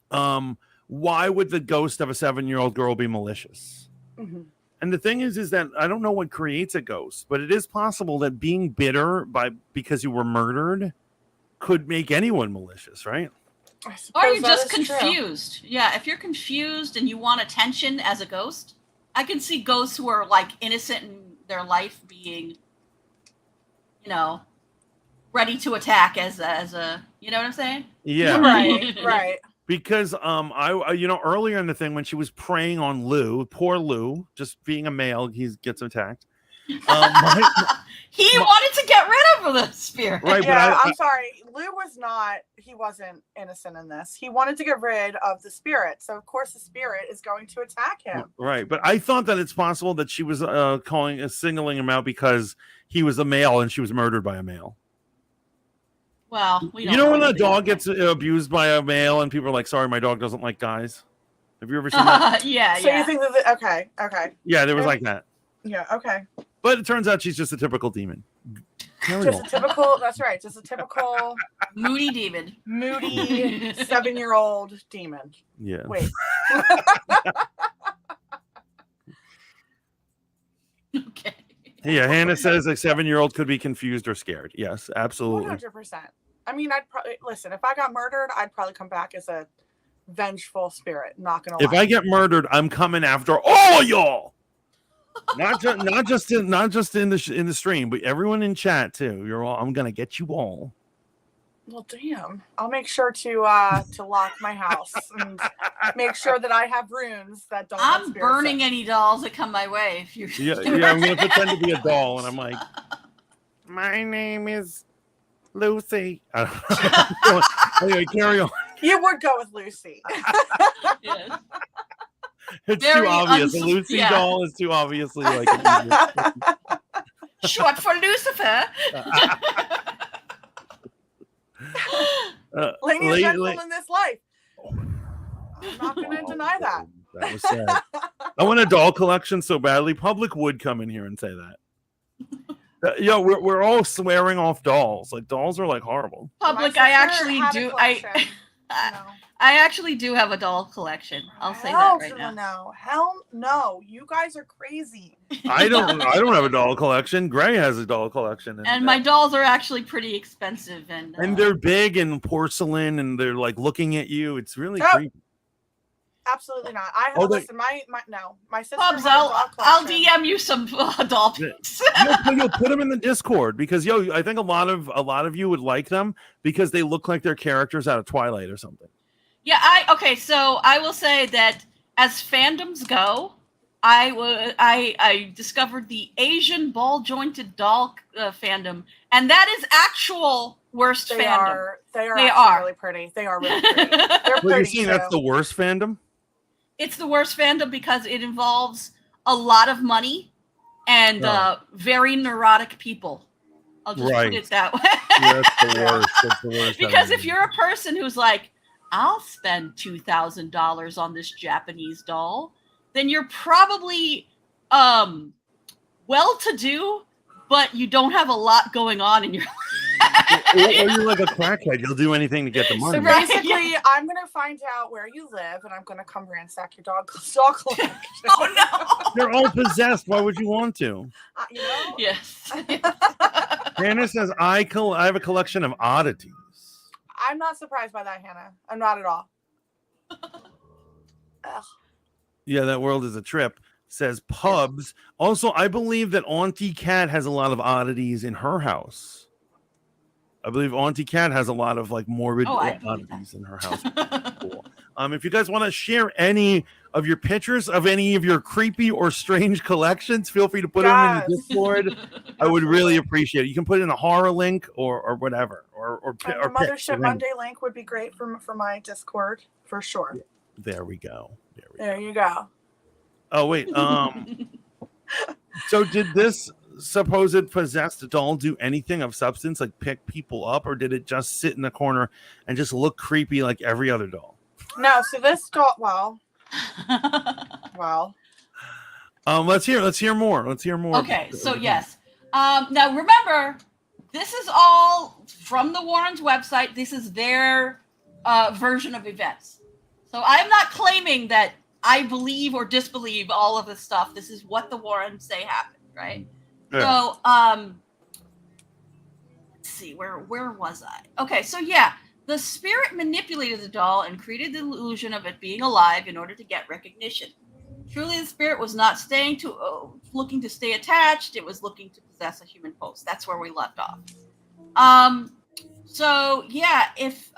why would the ghost of a 7-year-old girl be malicious? Mm-hmm. And the thing is that I don't know what creates a ghost, but it is possible that being bitter because you were murdered could make anyone malicious, right? Or you're just confused. True. Yeah, if you're confused and you want attention as a ghost, I can see ghosts who are like innocent in their life being, ready to attack as a you know what I'm saying? Yeah. Right. Because I earlier in the thing when she was preying on Lou, poor Lou, just being a male, he gets attacked. He wanted to get rid of the spirit. Right, yeah, I'm sorry. Lou wasn't innocent in this. He wanted to get rid of the spirit. So of course the spirit is going to attack him. Right. But I thought that it's possible that she was singling him out because he was a male and she was murdered by a male. Well, we don't know when a dog gets abused by a male and people are like, sorry, my dog doesn't like guys? Have you ever seen that? Yeah. So you think that okay. Yeah, there was like that. Yeah, okay. But it turns out she's just a typical demon. Just a typical moody demon. Moody 7-year-old demon. Yeah. Wait. Okay. Yeah, Hannah says a 7-year-old could be confused or scared. Yes, absolutely. 100%. I mean, I'd probably listen. If I got murdered, I'd probably come back as a vengeful spirit. Not gonna lie. If I get murdered, I'm coming after all y'all. Not just in the stream, but everyone in chat too. You're all. I'm gonna get you all. Well, damn. I'll make sure to lock my house and make sure that I have runes that don't. I'm burning any dolls that come my way. If you. Yeah. I'm gonna pretend to be a doll, and I'm like, my name is Lucy. Anyway, carry on. You would go with Lucy. Yes. It's Very too obvious. A Lucy doll is too obviously like short for Lucifer. Lady is gentle in this life. I'm not going to deny that. That was sad. I want a doll collection so badly. Public would come in here and say that. We're all swearing off dolls. Like dolls are like horrible. Public, I actually do. I actually do have a doll collection. I'll say that right now. No, hell no! You guys are crazy. I don't have a doll collection. Gray has a doll collection, and my dolls are actually pretty expensive, and they're big and porcelain, and they're like looking at you. It's really creepy. Absolutely not. I have listen. My sister. Pubs, I'll DM you some doll pics. You'll put them in the Discord because I think a lot of you would like them because they look like they're characters out of Twilight or something. Yeah, so I will say that as fandoms go, I discovered the Asian ball jointed doll fandom, and that is actual worst fandom. They are really pretty. They are really pretty. They're pretty. You're saying that's the worst fandom? It's the worst fandom because it involves a lot of money and very neurotic people. I'll just put it that way. Yeah, that's the worst. That's the worst. Because if you're a person who's like, I'll spend $2,000 on this Japanese doll, then you're probably well-to-do, but you don't have a lot going on in your life. Or you're like a crackhead. You'll do anything to get the money. So basically, I'm going to find out where you live, and I'm going to come ransack your doll collection. Oh, no. They're all possessed. Why would you want to? Yes. Hannah says, I have a collection of oddities. I'm not surprised by that, Hannah. I'm not at all. Yeah, that world is a trip. Says pubs. Also, I believe that Auntie Cat has a lot of oddities in her house. I believe Auntie Cat has a lot of like morbid oddities in her house. Cool. If you guys want to share any of your pictures of any of your creepy or strange collections, feel free to put them in the Discord. I would really appreciate it. You can put in a horror link or whatever. Or Mothership Monday link would be great for my Discord for sure. There we go. There you go. Oh wait. So did this supposed possessed doll do anything of substance, like pick people up, or did it just sit in the corner and just look creepy like every other doll? No. So this doll. Well. Let's hear more. Okay. So yes. Now remember, this is all from the Warrens' website. This is their version of events. So I'm not claiming that I believe or disbelieve all of this stuff. This is what the Warrens say happened, right? Yeah. So, let's see, where was I? Okay, so yeah, the spirit manipulated the doll and created the illusion of it being alive in order to get recognition. Truly, the spirit was not looking to stay attached. It was looking to possess a human host. That's where we left off. So yeah, if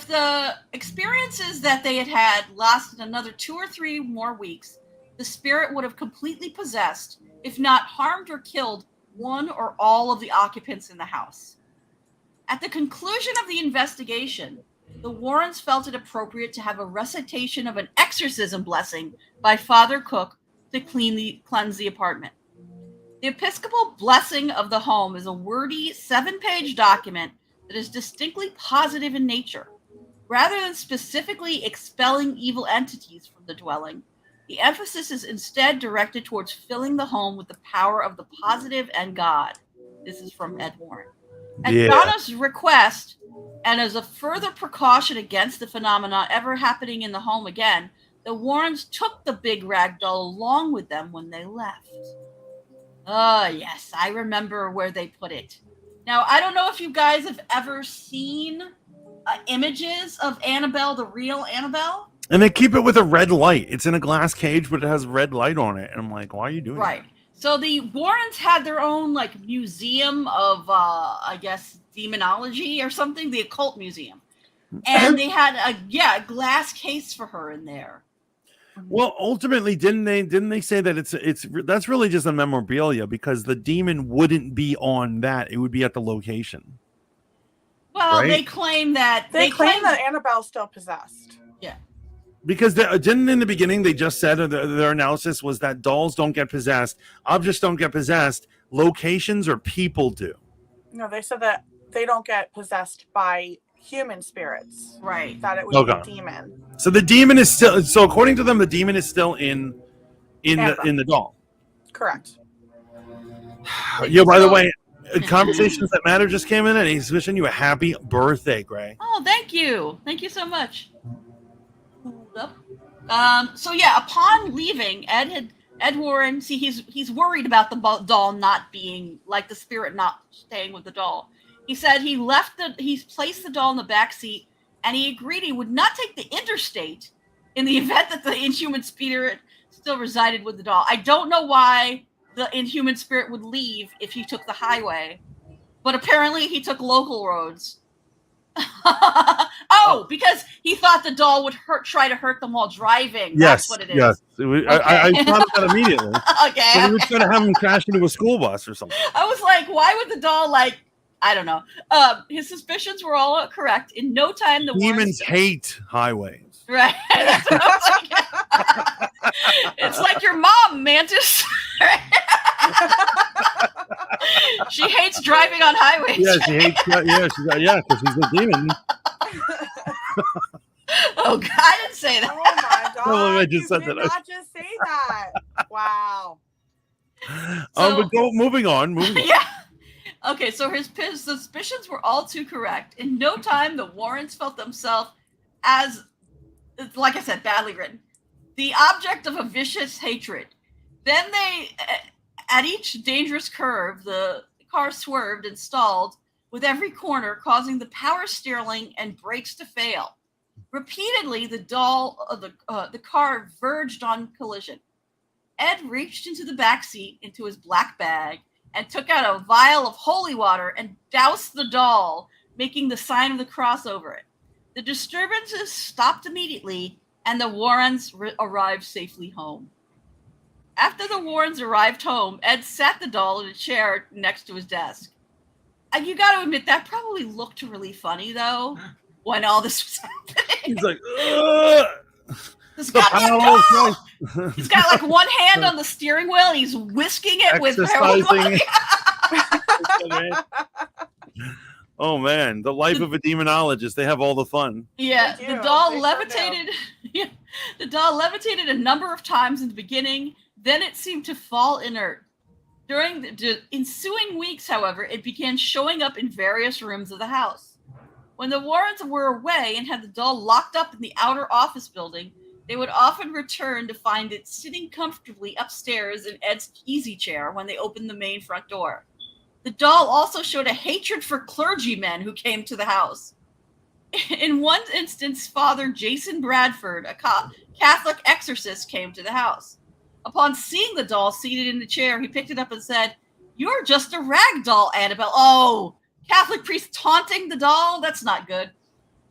the experiences that they had lasted another 2 or 3 more weeks, the spirit would have completely possessed, if not harmed or killed, one or all of the occupants in the house. At the conclusion of the investigation, the Warrens felt it appropriate to have a recitation of an exorcism blessing by Father Cook to cleanse the apartment. The Episcopal blessing of the home is a wordy 7-page document that is distinctly positive in nature. Rather than specifically expelling evil entities from the dwelling, the emphasis is instead directed towards filling the home with the power of the positive and God. This is from Ed Warren. At Donna's request, and as a further precaution against the phenomena ever happening in the home again, the Warrens took the big rag doll along with them when they left. Oh, yes, I remember where they put it. Now, I don't know if you guys have ever seen images of Annabell, the real Annabell. And they keep it with a red light. It's in a glass cage, but it has red light on it. And I'm like, why are you doing Right. that? So the Warrens had their own like museum of I guess demonology or something, the occult museum. And they had a glass case for her in there. Well, ultimately, didn't they say that it's that's really just a memorabilia because the demon wouldn't be on that; it would be at the location. Well, Right? they claim that They claim that Annabelle's still possessed. Yeah. Because didn't in the beginning they just said their analysis was that dolls don't get possessed, objects don't get possessed, locations or people do. No, they said that they don't get possessed by human spirits. Right. That it would be a demon. So the demon is still. So according to them, the demon is still in the doll. Correct. Yo, by the way, Conversations That Matter just came in, and he's wishing you a happy birthday, Gray. Oh, thank you. Thank you so much. Hold up. So yeah, upon leaving, Ed Warren, see, he's worried about the doll not being like the spirit not staying with the doll. He said he placed the doll in the back seat, and he agreed he would not take the interstate in the event that the inhuman spirit still resided with the doll. I don't know why the inhuman spirit would leave if he took the highway, but apparently he took local roads. Because he thought the doll would try to hurt them while driving. Yes, that's what it is. yes. Okay. I thought of that immediately. Okay. So he was going to have him crash into a school bus or something. I was like, why would the doll I don't know. His suspicions were all correct. In no time, the Demons hate highways. Right. That's what I was like. It's like your mom, Mantis. She hates driving on highways. Yeah, she hates. Because she's a demon. Oh God, I didn't say that. Oh my God! No, I just said you did that. not just say that. Wow. But moving on. Yeah. Okay, so his suspicions were all too correct. In no time, the Warrens felt themselves as, like I said, badly written, the object of a vicious hatred. Then they, at each dangerous curve, the car swerved and stalled with every corner, causing the power steering and brakes to fail. Repeatedly, the car verged on collision. Ed reached into the back seat, into his black bag, and took out a vial of holy water and doused the doll, making the sign of the cross over it. The disturbances stopped immediately, and the Warrens arrived safely home. After the Warrens arrived home, Ed sat the doll in a chair next to his desk. And you got to admit, that probably looked really funny, though, when all this was happening. He's like, ugh. He's got like one hand on the steering wheel, and he's whisking it with exercising. Oh man, the life of a demonologist. They have all the fun. Yeah, the doll levitated. The doll levitated a number of times in the beginning. Then it seemed to fall inert. During the ensuing weeks, however, it began showing up in various rooms of the house. When the Warrens were away and had the doll locked up in the outer office building, they would often return to find it sitting comfortably upstairs in Ed's easy chair when they opened the main front door. The doll also showed a hatred for clergymen who came to the house. In one instance, Father Jason Bradford, a Catholic exorcist, came to the house. Upon seeing the doll seated in the chair, he picked it up and said, "You're just a rag doll, Annabell." Oh, Catholic priest taunting the doll? That's not good.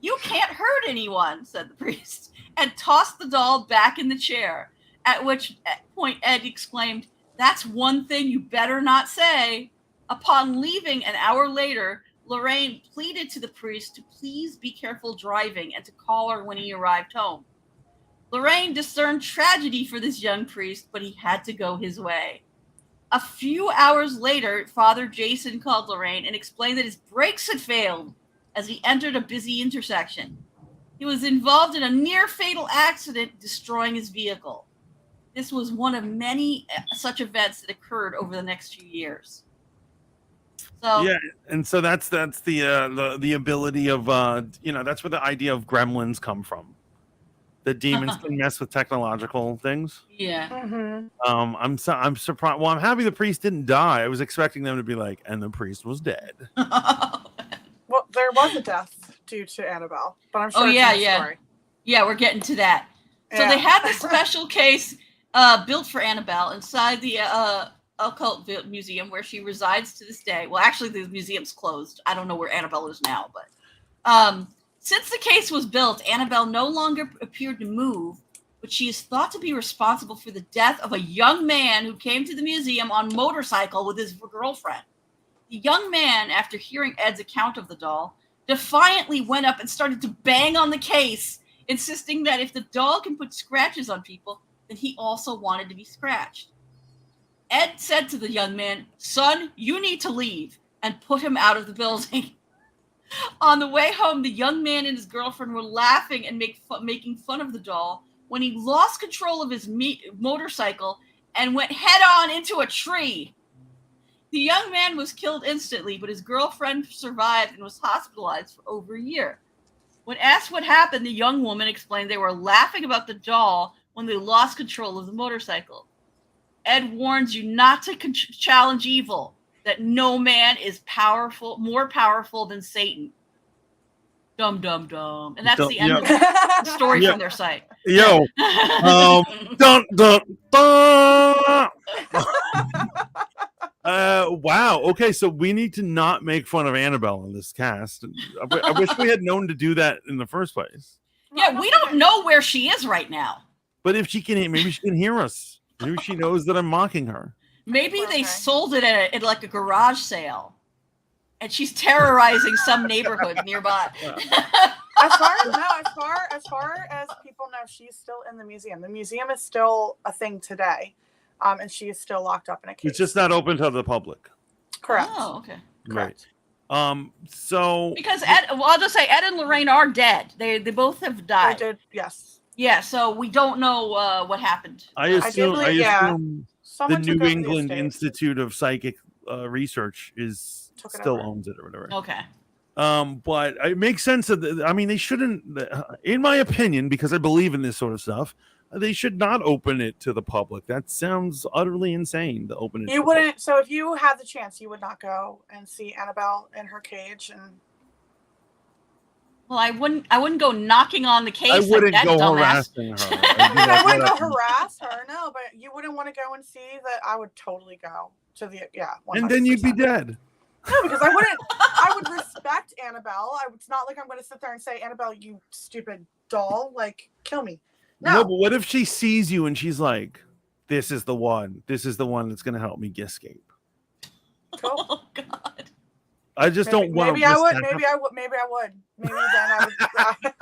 "You can't hurt anyone," said the priest, and tossed the doll back in the chair, at which point Ed exclaimed, "That's one thing you better not say." Upon leaving an hour later, Lorraine pleaded to the priest to please be careful driving and to call her when he arrived home. Lorraine discerned tragedy for this young priest, but he had to go his way. A few hours later, Father Jason called Lorraine and explained that his brakes had failed as he entered a busy intersection. He was involved in a near-fatal accident, destroying his vehicle. This was one of many such events that occurred over the next few years. So yeah, and so that's the ability of that's where the idea of gremlins come from. The demons can mess with technological things. Yeah. Mm-hmm. I'm surprised. Well, I'm happy the priest didn't die. I was expecting them to be like, and the priest was dead. Well, there was a death due to Annabell, but I'm sure Oh, it's yeah, in the yeah. story. Yeah, we're getting to that. So Yeah. they had this special case built for Annabelle inside the occult museum where she resides to this day. Well, actually, the museum's closed. I don't know where Annabelle is now, but since the case was built, Annabelle no longer appeared to move, but she is thought to be responsible for the death of a young man who came to the museum on motorcycle with his girlfriend. The young man, after hearing Ed's account of the doll, defiantly went up and started to bang on the case, insisting that if the doll can put scratches on people, then he also wanted to be scratched. Ed said to the young man, "Son, you need to leave," and put him out of the building. On the way home, the young man and his girlfriend were laughing and making fun of the doll when he lost control of his motorcycle and went head-on into a tree. The young man was killed instantly, but his girlfriend survived and was hospitalized for over a year. When asked what happened, the young woman explained they were laughing about the doll when they lost control of the motorcycle. Ed warns you not to challenge evil, that no man is more powerful than Satan. Dum, dum, dum. And that's the end of the story from their site. Yo. Dun, dun, dun. Wow. Okay, so we need to not make fun of Annabelle in this cast. I wish we had known to do that in the first place. Yeah, we don't know where she is right now. But if she can, maybe she can hear us. Maybe she knows that I'm mocking her. Maybe they sold it at like a garage sale, and she's terrorizing some neighborhood nearby. As far as people know, she's still in the museum. The museum is still a thing today, and she is still locked up in a case. It's just not open to the public. Correct. Oh, okay. Right. So because I'll just say Ed and Lorraine are dead. They both have died. They did, yes. Yeah, so we don't know what happened. I assume the New England Institute of Psychic Research still owns it or whatever. Okay. But it makes sense that I mean they shouldn't, in my opinion, because I believe in this sort of stuff. They should not open it to the public. That sounds utterly insane to open it. You wouldn't. So if you had the chance, you would not go and see Annabelle in her cage and. Well, I wouldn't go knocking on the case. I wouldn't like that go dumbass. harassing her. I wouldn't go harass her. No, but you wouldn't want to go and see that. I would totally go to the 100%. And then you'd be dead. No, because I wouldn't. I would respect Annabelle. It's not like I'm going to sit there and say, "Annabelle, you stupid doll, like kill me." No, but what if she sees you and she's like, "This is the one. This is the one that's going to help me escape." Cool. Oh God. I just don't want. Maybe I would. Maybe then I would.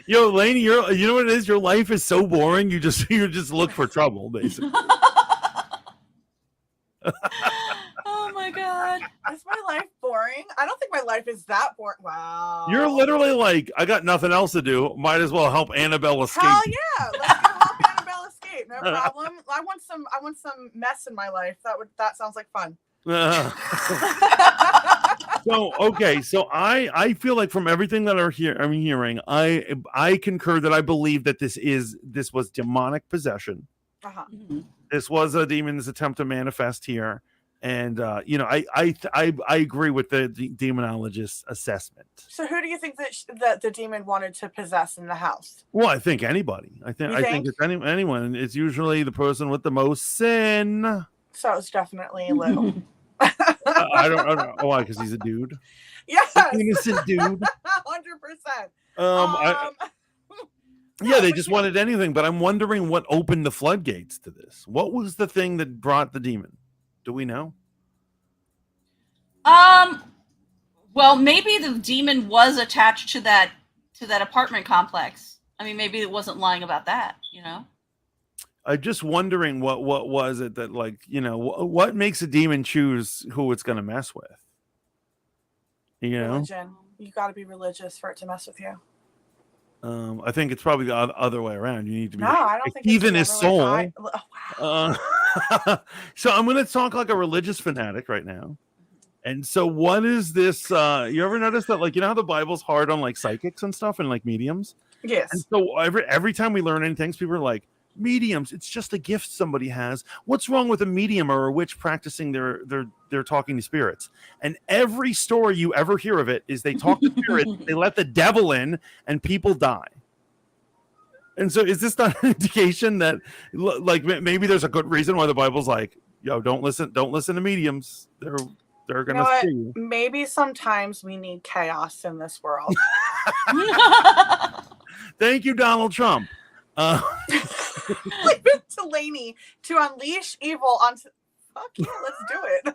Yo, Lainey, you know what it is? Your life is so boring. You just look for trouble, basically. Oh my God. Is my life boring? I don't think my life is that boring. Wow. You're literally like, I got nothing else to do. Might as well help Annabelle escape. Hell yeah! Let's go help Annabelle escape. No problem. I want some mess in my life. That sounds like fun. So I feel like from everything that I'm hearing, I concur that I believe that this was demonic possession. Uh-huh. Mm-hmm. This was a demon's attempt to manifest here, and I agree with the demonologist's assessment. So who do you think that the demon wanted to possess in the house? Well, I think anybody. I think it's anyone. It's usually the person with the most sin. So it's definitely Lou. I don't know why, because he's a dude. Yes, innocent dude. 100%. Yeah, they just wanted anything, but I'm wondering what opened the floodgates to this. What was the thing that brought the demon? Do we know? Well, maybe the demon was attached to that apartment complex. I mean, maybe it wasn't lying about that, you know? I'm just wondering what was it that, like, you know, what makes a demon choose who it's going to mess with? You know? Religion. You got to be religious for it to mess with you. I think it's probably the other way around. You need to be I don't think even his soul. Oh, wow. So I'm going to talk like a religious fanatic right now. And so what is this? You ever notice that, like, you know how the Bible's hard on like psychics and stuff and like mediums? Yes. And so every time we learn anything, people are like, mediums. It's just a gift somebody has. What's wrong with a medium or a witch practicing their talking to spirits? And every story you ever hear of it is they talk to spirits, they let the devil in, and people die. And so is this not an indication that like maybe there's a good reason why the Bible's like, yo, don't listen to mediums. They're gonna see you. Maybe sometimes we need chaos in this world. Thank you, Donald Trump. Leave it to Lainey to unleash evil onto. Fuck yeah, let's do it.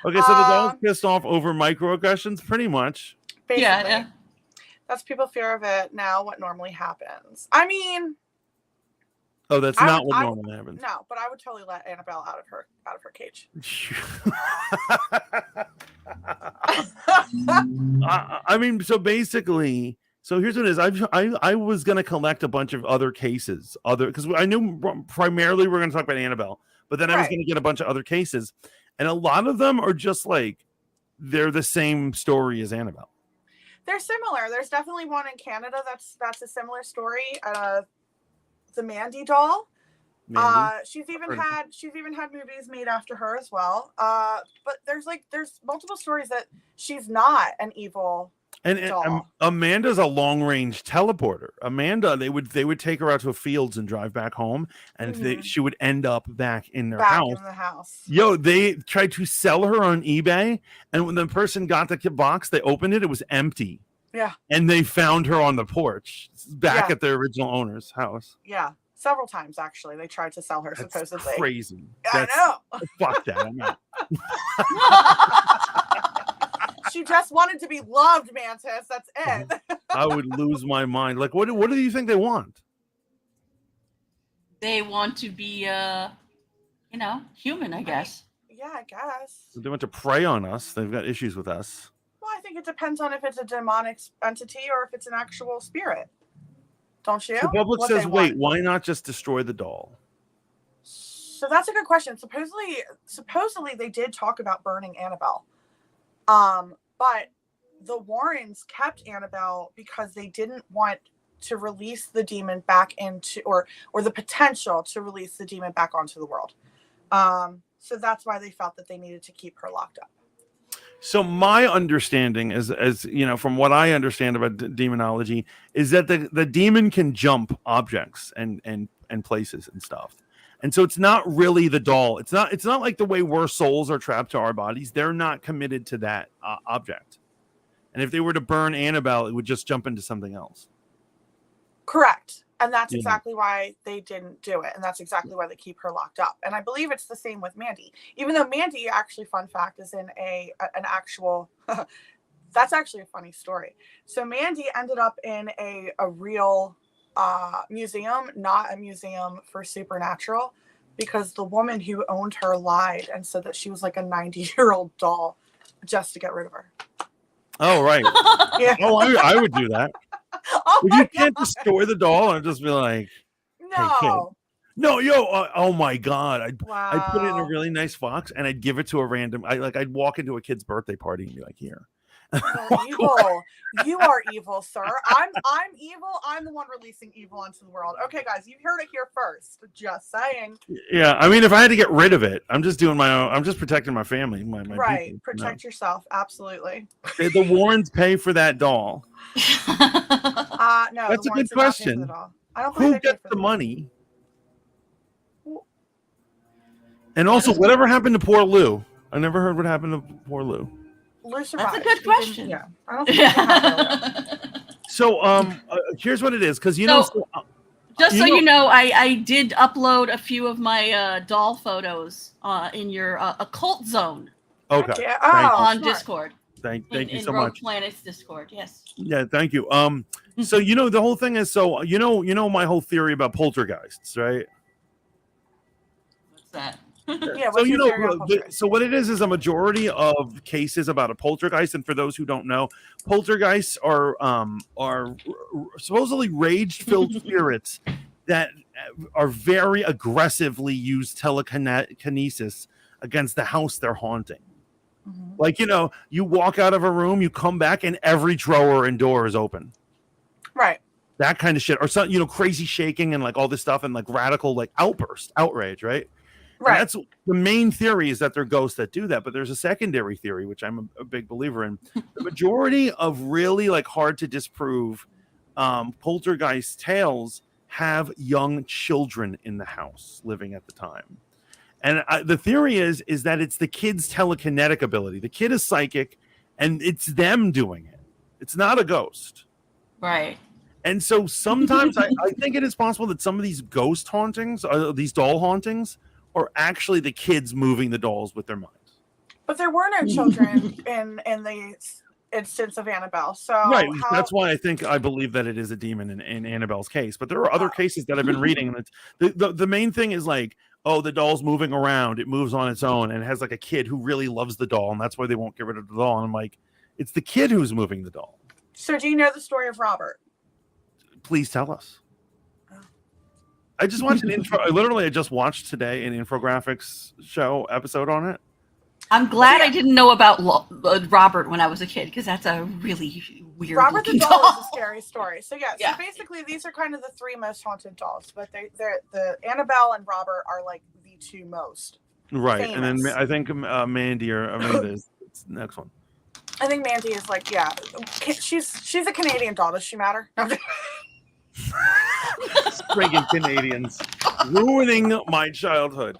Okay, so the dog's pissed off over microaggressions, pretty much. Basically. Yeah. That's people's fear of it now. What normally happens? I mean, oh, that's not what normally happens. No, but I would totally let Annabell out of her cage. I mean, so basically, so here's what it is. I was gonna collect a bunch of other cases, because I knew primarily we're gonna talk about Annabell, but then I was gonna get a bunch of other cases, and a lot of them are just like they're the same story as Annabell. They're similar. There's definitely one in Canada that's a similar story. The Mandy Doll. Mandy? She's even had movies made after her as well. But there's multiple stories that she's not an evil doll. Amanda's a long range teleporter. Amanda, they would take her out to fields and drive back home, and she would end up back in their house. In the house. Yo, they tried to sell her on eBay, and when the person got the box, they opened it, it was empty. Yeah. And they found her on the porch back at their original owner's house. Yeah. Several times, actually. They tried to sell her, That's supposedly. Crazy. I know. Fuck that. I'm out. She just wanted to be loved, Mantis. That's it. I would lose my mind. Like, what do you think they want? They want to be, human, I guess. Yeah, I guess. They want to prey on us. They've got issues with us. Well, I think it depends on if it's a demonic entity or if it's an actual spirit. Don't you? The public says, wait, why not just destroy the doll? So that's a good question. Supposedly they did talk about burning Annabell. But the Warrens kept Annabell because they didn't want to release the demon back into, or the potential to release the demon back onto the world. So that's why they felt that they needed to keep her locked up. So my understanding is, as you know, from what I understand about demonology, is that the demon can jump objects and places and stuff. And so it's not really the doll. It's not like the way our souls are trapped to our bodies. They're not committed to that object. And if they were to burn Annabell, it would just jump into something else. Correct. And that's exactly why they didn't do it. And that's exactly why they keep her locked up. And I believe it's the same with Mandy. Even though Mandy, actually, fun fact, is in an actual... that's actually a funny story. So Mandy ended up in a real museum, not a museum for supernatural, because the woman who owned her lied and said that she was like a 90-year-old doll just to get rid of her. Oh, right. Yeah. Oh, I would do that. Oh If you can't destroy the doll and just be like, no. No, yo, oh my God. I'd put it in a Wow. really nice box and I'd give it to a random, I'd walk into a kid's birthday party and be like, here. You're evil. You are evil, sir. I'm evil. I'm the one releasing evil into the world. Okay, guys, you heard it here first. Just saying. Yeah, I mean, if I had to get rid of it, I'm just doing my own. I'm just protecting my family, my Right. people, Protect yourself. Absolutely. The Warrens pay for that doll. No. That's the a Warrens good did not pay for question. the doll. I don't believe Who they paid gets for the the money? And also, whatever happened to poor Lou? I never heard what happened to poor Lou. Lou survived. That's a good question. Yeah. I don't think it happened. So, here's what it is, because Just so you know, I did upload a few of my doll photos in your occult zone Okay. Yeah. on Smart. Discord. Thank you so Rogue much. Planets Discord, yes. Yeah, thank you. So the whole thing is, so you know my whole theory about poltergeists, right? What's that? Yeah. So What's your theory on poltergeist? so what it is a majority of cases about a poltergeist, and for those who don't know, poltergeists are supposedly rage-filled spirits that are very aggressively use telekinesis against the house they're haunting. Mhm. Like, you walk out of a room, you come back, and every drawer and door is open. Right. that kind of shit, or some, crazy shaking and like all this stuff and like radical like outrage, right? Right. And that's the main theory, is that they're ghosts that do that. But there's a secondary theory, which I'm a big believer in. The majority of really like hard to disprove poltergeist tales have young children in the house living at the time. And the theory is that it's the kid's telekinetic ability. The kid is psychic and it's them doing it. It's not a ghost. Right. And so sometimes I think it is possible that some of these ghost hauntings, these doll hauntings, are actually the kids moving the dolls with their minds. But there were no children in the instance of Annabelle. So right. That's why I believe that it is a demon in Annabelle's case. But there are other cases that I've been reading. And it's, the main thing is like, oh, the doll's moving around. It moves on its own. And it has like a kid who really loves the doll. And that's why they won't get rid of the doll. And I'm like, it's the kid who's moving the doll. So do you know the story of Robert? Please tell us. I just watched an intro. I just watched today an infographics show episode on it. I'm glad I didn't know about Robert when I was a kid, because that's a really weird. Robert the doll is a scary story. So so basically these are kind of the three most haunted dolls, but they're the Annabelle and Robert are like the two most famous. And then I think Mandy or Amanda is the next one. I think Mandy is like, she's a Canadian doll. Does she matter? Friggin' Canadians ruining my childhood.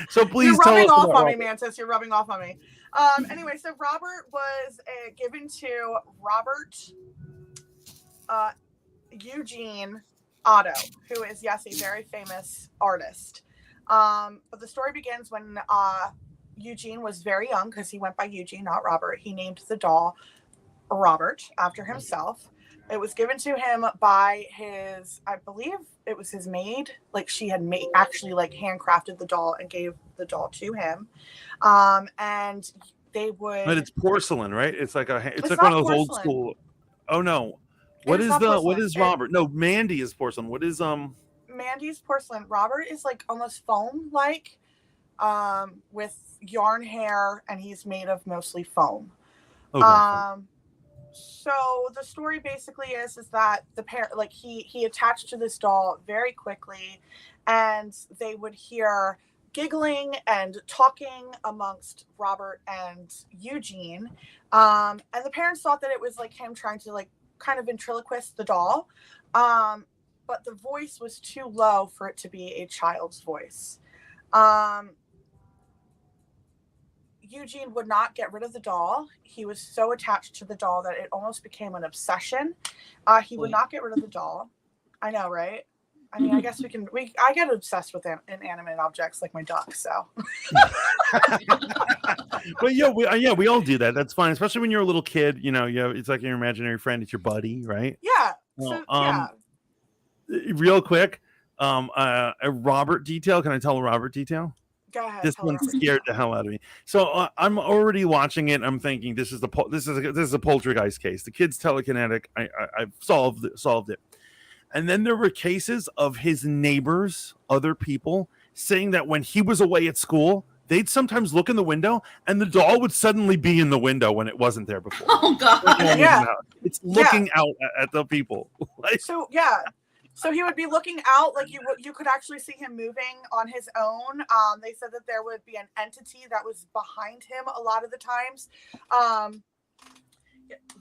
So please, you're tell rubbing us off about on me, Mantis. You're rubbing off on me. Anyway, so Robert was given to Robert Eugene Otto, who is a very famous artist. But the story begins when Eugene was very young, because he went by Eugene, not Robert. He named the doll Robert after himself. It was given to him by his, I believe it was his maid. Like, she had actually like handcrafted the doll and gave the doll to him. And they would. But it's porcelain, right? It's like it's like one of those porcelain. Old school. Oh no, what is Robert? No, Mandy is porcelain. What is Mandy's porcelain. Robert is like almost foam like, with yarn hair, and he's made of mostly foam. Okay. So the story basically is that the parent, like he attached to this doll very quickly, and they would hear giggling and talking amongst Robert and Eugene. And the parents thought that it was like him trying to like kind of ventriloquist the doll. But the voice was too low for it to be a child's voice. Eugene would not get rid of the doll. He was so attached to the doll that it almost became an obsession. He would not get rid of the doll. I know, right? I mean, I guess I get obsessed with inanimate objects like my duck, so. But we all do that. That's fine, especially when you're a little kid. It's like your imaginary friend. It's your buddy, right? Yeah. So, real quick, a Robert detail. Can I tell a Robert detail? Go ahead. This one scared the hell out of me. So I'm already watching it. I'm thinking this is a poltergeist case. The kid's telekinetic. I've solved it. And then there were cases of his neighbors, other people, saying that when he was away at school, they'd sometimes look in the window and the doll would suddenly be in the window when it wasn't there before. Oh God! It's looking out at the people. So he would be looking out, like you could actually see him moving on his own. They said that there would be an entity that was behind him a lot of the times.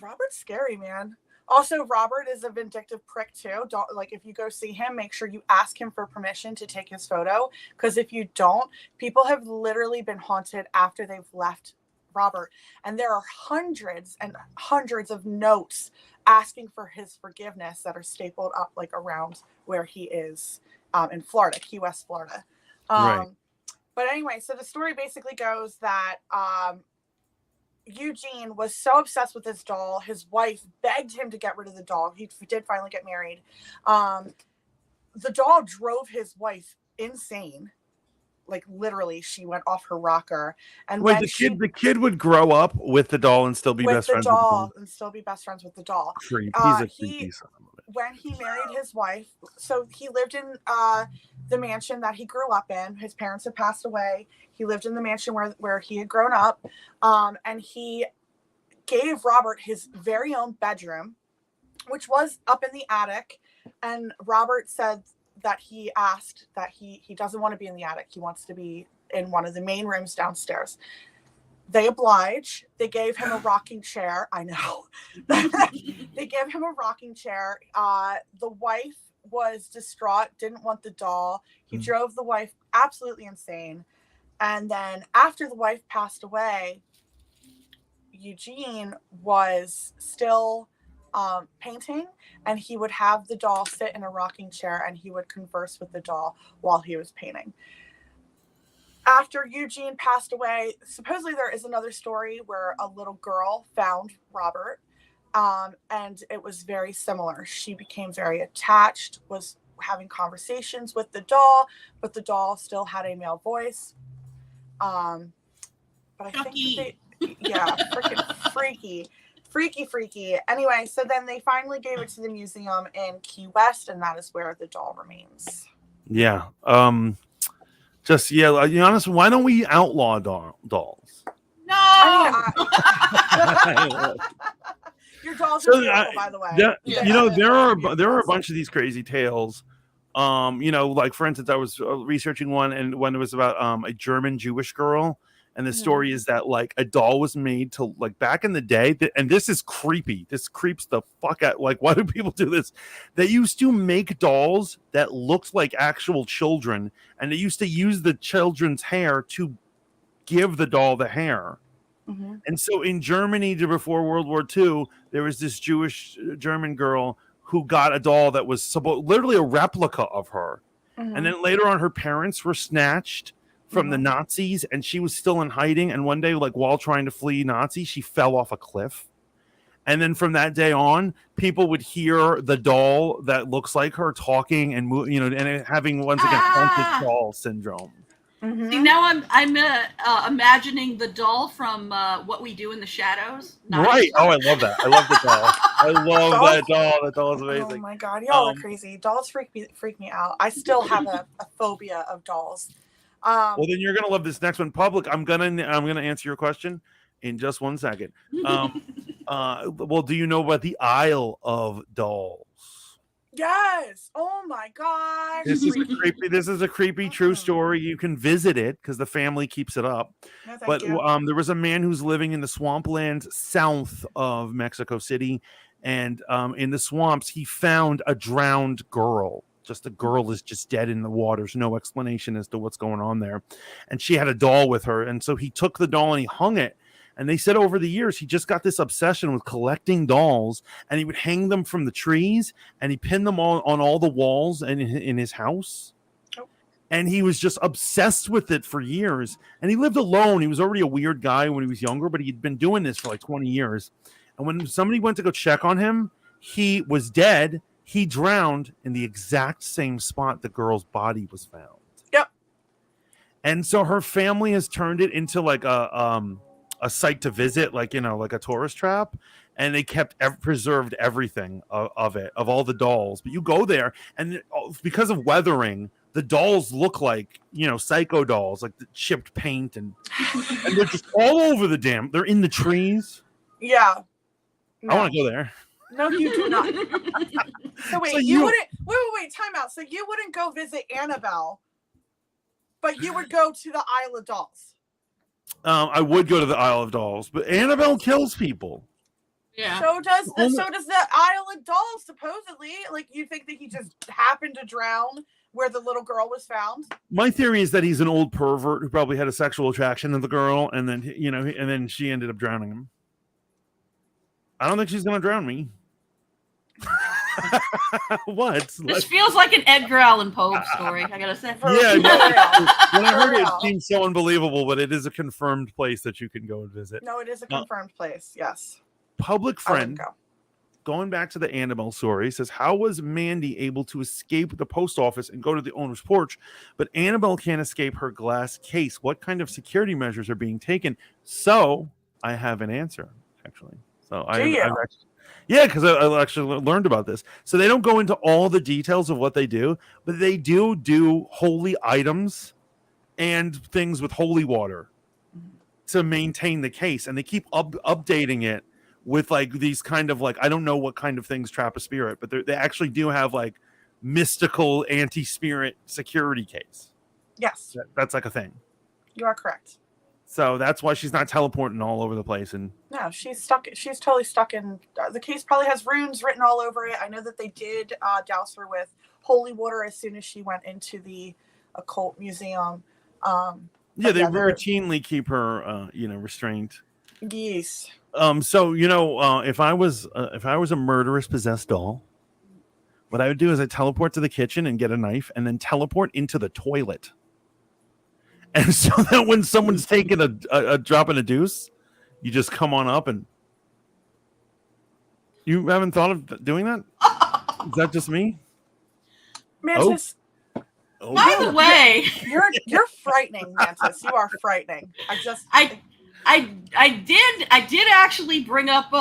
Robert's scary, man. Also, Robert is a vindictive prick too. If you go see him, make sure you ask him for permission to take his photo, because if you don't, people have literally been haunted after they've left Robert, and there are hundreds and hundreds of notes asking for his forgiveness that are stapled up like around where he is in Florida, Key West, Florida. Right. But anyway, so the story basically goes that Eugene was so obsessed with this doll, his wife begged him to get rid of the doll. He did finally get married. The doll drove his wife insane. Like literally, she went off her rocker. And wait, the kid would grow up with the doll and still be best friends with the doll, and still be best friends with the doll. Creep. He's a creepy son of a bitch. When he married his wife, so he lived in the mansion that he grew up in. His parents had passed away. He lived in the mansion where he had grown up, and he gave Robert his very own bedroom, which was up in the attic. And Robert said that he asked that he doesn't want to be in the attic. He wants to be in one of the main rooms downstairs. They oblige. They gave him a rocking chair. I know. They gave him a rocking chair. The wife was distraught, didn't want the doll. He drove the wife absolutely insane. And then after the wife passed away, Eugene was still painting, and he would have the doll sit in a rocking chair and he would converse with the doll while he was painting. After Eugene passed away, supposedly there is another story where a little girl found Robert, and it was very similar. She became very attached, was having conversations with the doll, but the doll still had a male voice. But I think freaking freaky. Anyway, so then they finally gave it to the museum in Key West, and that is where the doll remains. Yeah. Honest, why don't we outlaw dolls? No. Your dolls are beautiful, by the way. There are a bunch of these crazy tales. Like for instance, I was researching one, and when it was about a German Jewish girl, and the story is that like a doll was made to, like, back in the day, and this is creepy. This creeps the fuck out. Like, why do people do this? They used to make dolls that looked like actual children, and they used to use the children's hair to give the doll the hair. Mm-hmm. And so in Germany, before World War II, there was this Jewish German girl who got a doll that was literally a replica of her. Mm-hmm. And then later on, her parents were snatched from the Nazis, and she was still in hiding. And one day, like while trying to flee Nazis, she fell off a cliff. And then from that day on, people would hear the doll that looks like her talking and and having once again haunted doll syndrome. Mm-hmm. See, now I'm imagining the doll from What We Do in the Shadows. Right. Oh, I love that. I love the doll. I love that doll. That doll is amazing. Oh my god, y'all are crazy. Dolls freak me out. I still have a phobia of dolls. Well, then you're gonna love this next one. Public, I'm gonna answer your question in just 1 second. Well, do you know about the Isle of Dolls? Yes. Oh my gosh. This is a creepy true story. You can visit it because the family keeps it up. No, but there was a man who's living in the swamplands south of Mexico City, and in the swamps he found a drowned girl. Just a girl is just dead in the waters. No explanation as to what's going on there. And she had a doll with her. And so he took the doll and he hung it. And they said over the years, he just got this obsession with collecting dolls, and he would hang them from the trees, and he pinned them all on all the walls in his house. Oh. And he was just obsessed with it for years. And he lived alone. He was already a weird guy when he was younger, but he'd been doing this for like 20 years. And when somebody went to go check on him, he was dead. He drowned in the exact same spot the girl's body was found. Yep. And so her family has turned it into like a site to visit, like a tourist trap, and they preserved everything of all the dolls. But you go there, and because of weathering, the dolls look like psycho dolls, like the chipped paint, and they're just all over the damn. They're in the trees. Yeah. No. I want to go there. No, you do not. So wait, you wouldn't. Wait. Time out. So you wouldn't go visit Annabell, but you would go to the Isle of Dolls. I would go to the Isle of Dolls, but Annabell kills people. Yeah. So does the Isle of Dolls, supposedly. Like, you think that he just happened to drown where the little girl was found? My theory is that he's an old pervert who probably had a sexual attraction to the girl, and then and then she ended up drowning him. I don't think she's gonna drown me. What? This feels like an Edgar Allan Poe story, I gotta say. Yeah, no, when I heard it seemed so unbelievable, but it is a confirmed place that you can go and visit. No, it is a confirmed place, yes. Public friend, going back to the Annabell story, says, how was Mandy able to escape the post office and go to the owner's porch, but Annabell can't escape her glass case? What kind of security measures are being taken? So I have an answer, actually. So because I actually learned about this. So they don't go into all the details of what they do, but they do holy items and things with holy water to maintain the case, and they keep updating it with like these kind of like, I don't know what kind of things trap a spirit, but they actually do have like mystical anti-spirit security case. Yes, That's like a thing. you are correct. So that's why she's not teleporting all over the place. And No, she's stuck. She's totally stuck in. The case probably has runes written all over it. I know that they did douse her with holy water as soon as she went into the occult museum. yeah, they routinely keep her, restrained. Yes. So if I was a murderous possessed doll, what I would do is I teleport to the kitchen and get a knife, and then teleport into the toilet. And so that when someone's taking a drop in a deuce, you just come on up. And you haven't thought of doing that? Is that just me? Mantis, By the way, you're frightening, Mantis. You are frightening. I did actually bring up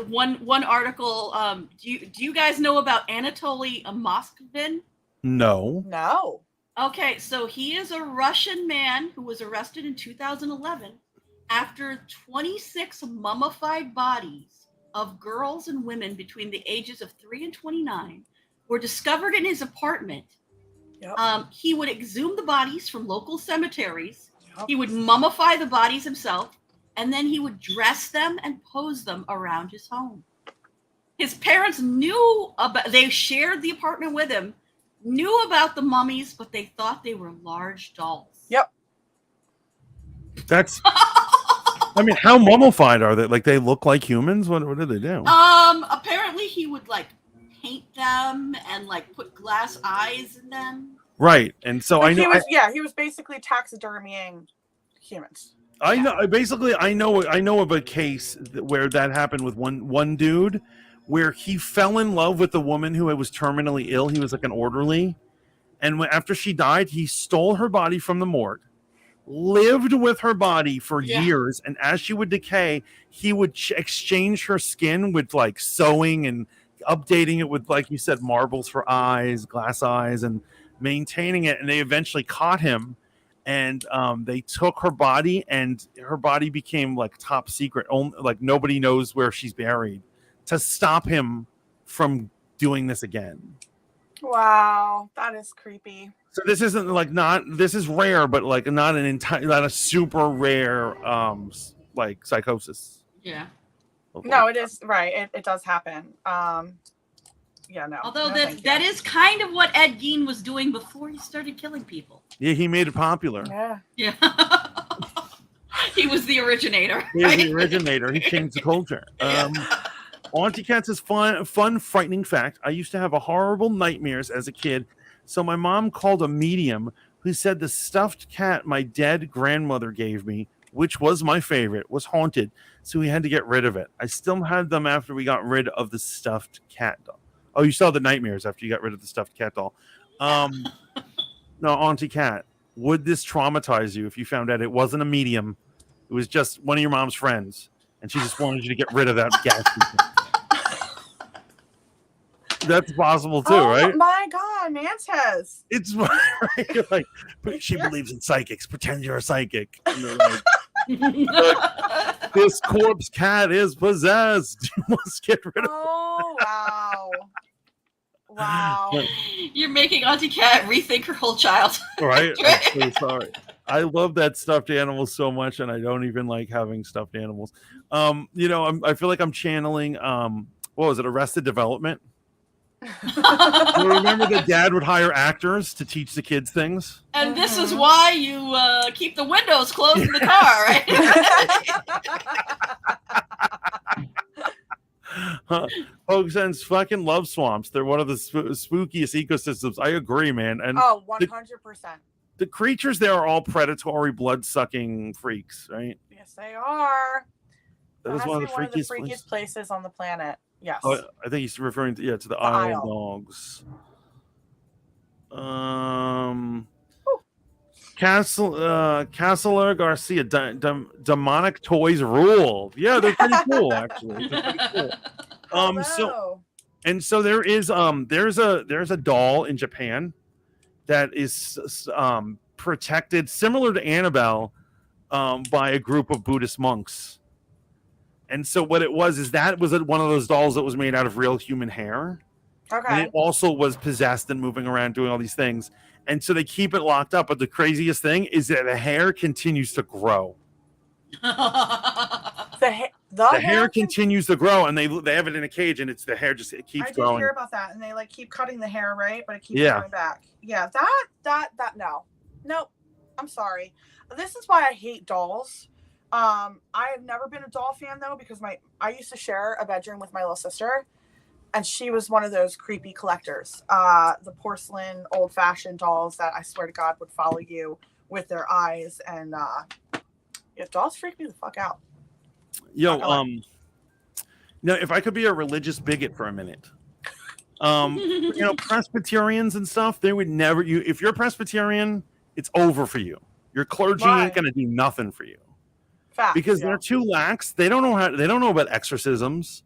one article. Do you guys know about Anatoly Moskvin? No. Okay, so he is a Russian man who was arrested in 2011 after 26 mummified bodies of girls and women between the ages of 3 and 29 were discovered in his apartment. Yep. He would exhume the bodies from local cemeteries. Yep. He would mummify the bodies himself, and then he would dress them and pose them around his home. His parents they shared the apartment with him, knew about the mummies, but they thought they were large dolls. Yep. That's. I mean, how mummified are they? Like, they look like humans? What do they do? Apparently he would like paint them and like put glass eyes in them. Right, and so I know. He was basically taxidermying humans. I know of a case where that happened with one dude, where he fell in love with a woman who was terminally ill. He was like an orderly, and after she died, he stole her body from the morgue, lived with her body for years, and as she would decay, he would exchange her skin with like sewing and updating it with, like you said, marbles for eyes, glass eyes, and maintaining it. And they eventually caught him, and they took her body, and her body became like top secret. Like nobody knows where she's buried, to stop him from doing this again. Wow, that is creepy. So this isn't like this is rare, but like not a super rare like psychosis. Yeah. No, it is right. It does happen. Yeah, no. Although that is kind of what Ed Gein was doing before he started killing people. Yeah, he made it popular. Yeah. He was the originator. He was the originator. He changed the culture. Auntie Cat says, fun, frightening fact. I used to have horrible nightmares as a kid, so my mom called a medium who said the stuffed cat my dead grandmother gave me, which was my favorite, was haunted, so we had to get rid of it. I still had them after we got rid of the stuffed cat doll. Oh, you saw the nightmares after you got rid of the stuffed cat doll. No, Auntie Cat, would this traumatize you if you found out it wasn't a medium? It was just one of your mom's friends, and she just wanted you to get rid of that gas. That's possible too, right? Oh my God, Mantis! It's right. Like, she believes in psychics. Pretend you're a psychic. And they're like, this corpse cat is possessed. You must get rid of. Oh wow! Wow. You're making Auntie Cat rethink her whole childhood. Right? I'm so sorry. I love that stuffed animal so much, and I don't even like having stuffed animals. I feel like I'm channeling. What was it? Arrested Development. You remember the dad would hire actors to teach the kids things? And this is why you keep the windows closed in the car, right? Folks, and fucking love swamps. They're one of the spookiest ecosystems. I agree, man. And 100%. The creatures there are all predatory, blood-sucking freaks, right? Yes, they are. That is one of the freakiest places on the planet. Yes. Oh, I think he's referring to the Isle Dogs. Castler Garcia, demonic toys rule. Yeah, they're pretty cool, actually. They're pretty cool. So there is there's a doll in Japan that is protected, similar to Annabell, by a group of Buddhist monks. And so what it was is that was one of those dolls that was made out of real human hair. And Okay. it also was possessed and moving around doing all these things. And so they keep it locked up. But the craziest thing is that the hair continues to grow. The hair continues to grow, and they have it in a cage, and it's the hair just it keeps growing. I did hear about that, and they like keep cutting the hair, right? But it keeps going back. Yeah, that nope. I'm sorry. This is why I hate dolls. I have never been a doll fan though, because I used to share a bedroom with my little sister, and she was one of those creepy collectors. The porcelain, old-fashioned dolls that I swear to God would follow you with their eyes, and dolls freak me the fuck out. Yo, now if I could be a religious bigot for a minute, Presbyterians and stuff, they would never. If you're Presbyterian, it's over for you. Your clergy ain't gonna do nothing for you. Fact, because they're too lax. They don't know about exorcisms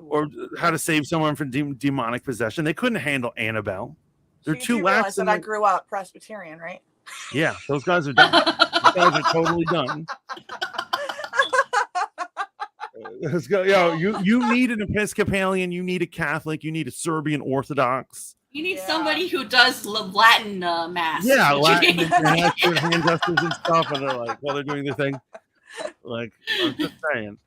or how to save someone from demonic possession. They couldn't handle Annabell. They're too lax. That I grew up Presbyterian, right? Yeah, those guys are done. Those guys are totally done. Let's go. Yo, you need an Episcopalian, you need a Catholic, you need a Serbian Orthodox. You need somebody who does Latin mass. Yeah, Latin and hand gestures and stuff, and they're like, while they're doing the thing. Like, I'm just saying.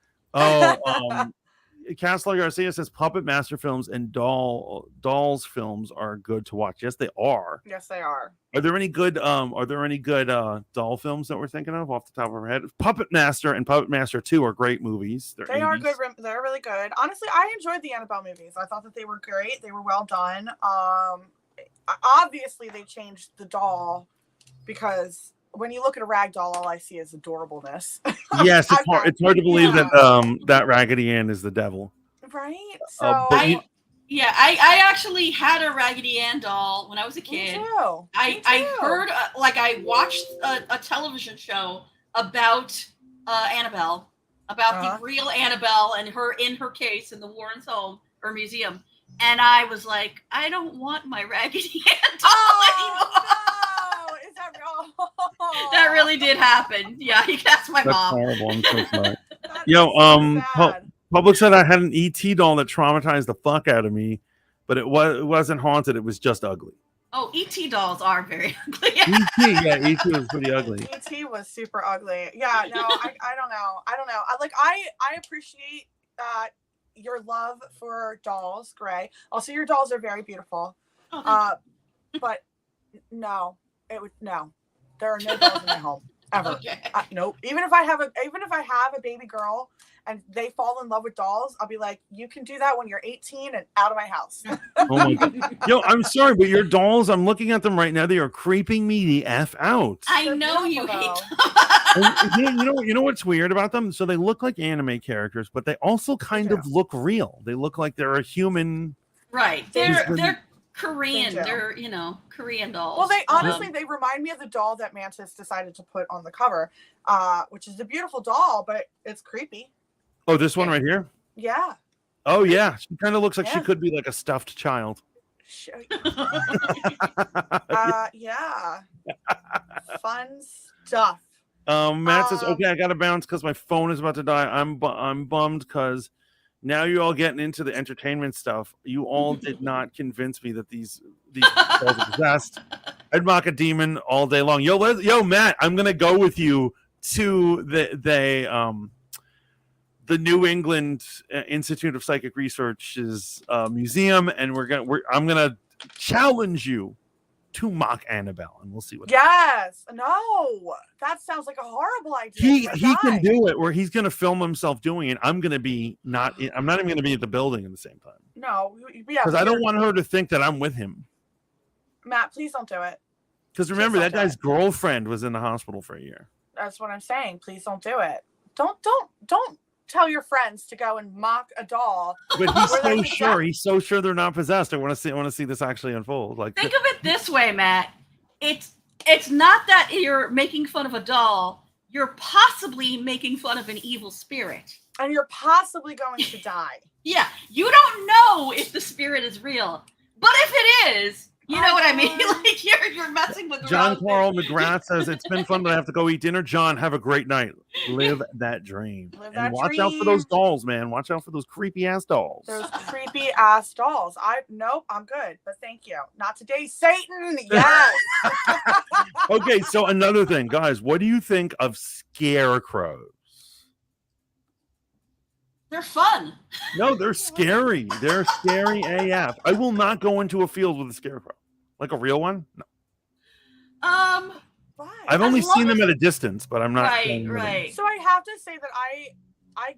Castler Garcia says Puppet Master films and Dolls films are good to watch. Yes, they are. Yes, they are. Are there any good doll films that we're thinking of off the top of our head? Puppet Master and Puppet Master 2 are great movies. They 80s. Are good. They're really good. Honestly, I enjoyed the Annabelle movies. I thought that they were great. They were well done. Obviously they changed the doll because when you look at a rag doll, all I see is adorableness. Yes, it's hard to believe that Raggedy Ann is the devil. Right? So I actually had a Raggedy Ann doll when I was a kid. Me too. I heard I watched a television show about Annabelle, about the real Annabelle and her in her case in the Warrens' home or museum, and I was like, I don't want my Raggedy Ann doll anymore. No, is that real? That really did happen. Yeah, that's my mom. Horrible. I'm so sorry. Yo, Public said I had an ET doll that traumatized the fuck out of me, but it wasn't haunted. It was just ugly. Oh, ET dolls are very ugly. ET was pretty ugly. ET was super ugly. Yeah, no, I don't know. I appreciate your love for dolls, Gray. Also, your dolls are very beautiful. Oh, but no, there are no dolls in my home ever. Okay. Nope. Even if I have a baby girl and they fall in love with dolls, I'll be like, you can do that when you're 18 and out of my house. Oh my God. Yo, I'm sorry, but your dolls, I'm looking at them right now. They are creeping me the F out. I know you hate them. You know what's weird about them? So they look like anime characters, but they also kind of look real. They look like they're a human. Right. They're Korean. They're, Korean dolls. Well, they honestly, they remind me of the doll that Mantis decided to put on the cover, which is a beautiful doll, but it's creepy. Oh, this one right here? Yeah. Oh, yeah. She kind of looks like she could be like a stuffed child. Yeah. Fun stuff. Matt says, okay, I got to bounce because my phone is about to die. I'm bummed because now you're all getting into the entertainment stuff. You all did not convince me that these dolls are possessed. I'd mock a demon all day long. Yo, Matt, I'm gonna go with you to the New England Institute of Psychic Research's museum, and I'm gonna challenge you to mock Annabelle, and we'll see what. Yes. No, that sounds like a horrible idea. He can do it, where he's gonna film himself doing it. I'm not even gonna be at the building at the same time. No, yeah, because I don't want her to think that I'm with him. Matt, please don't do it. Because remember, that guy's girlfriend was in the hospital for a year. That's what I'm saying. Please don't do it. Don't tell your friends to go and mock a doll. But he's so sure. He's so sure they're not possessed. I want to see this actually unfold. Like, think of it this way, Matt. It's not that you're making fun of a doll. You're possibly making fun of an evil spirit. And you're possibly going to die. Yeah. You don't know if the spirit is real. But if it is, You know what I mean? Like you're messing with the John wrong Carl thing. McGrath says it's been fun, but I have to go eat dinner. John, have a great night. Live that dream. Live And that watch out for dream. those dolls, man. Watch out for those creepy ass dolls. Those creepy ass dolls. Nope, I'm good, but thank you. Not today, Satan. Yes. Okay, so another thing, guys, what do you think of scarecrows? They're fun. No, they're scary. They're scary AF. I will not go into a field with a scarecrow. Like a real one? No. Why? I've only As long seen them as- at a distance, but I'm not. Right. So I have to say that I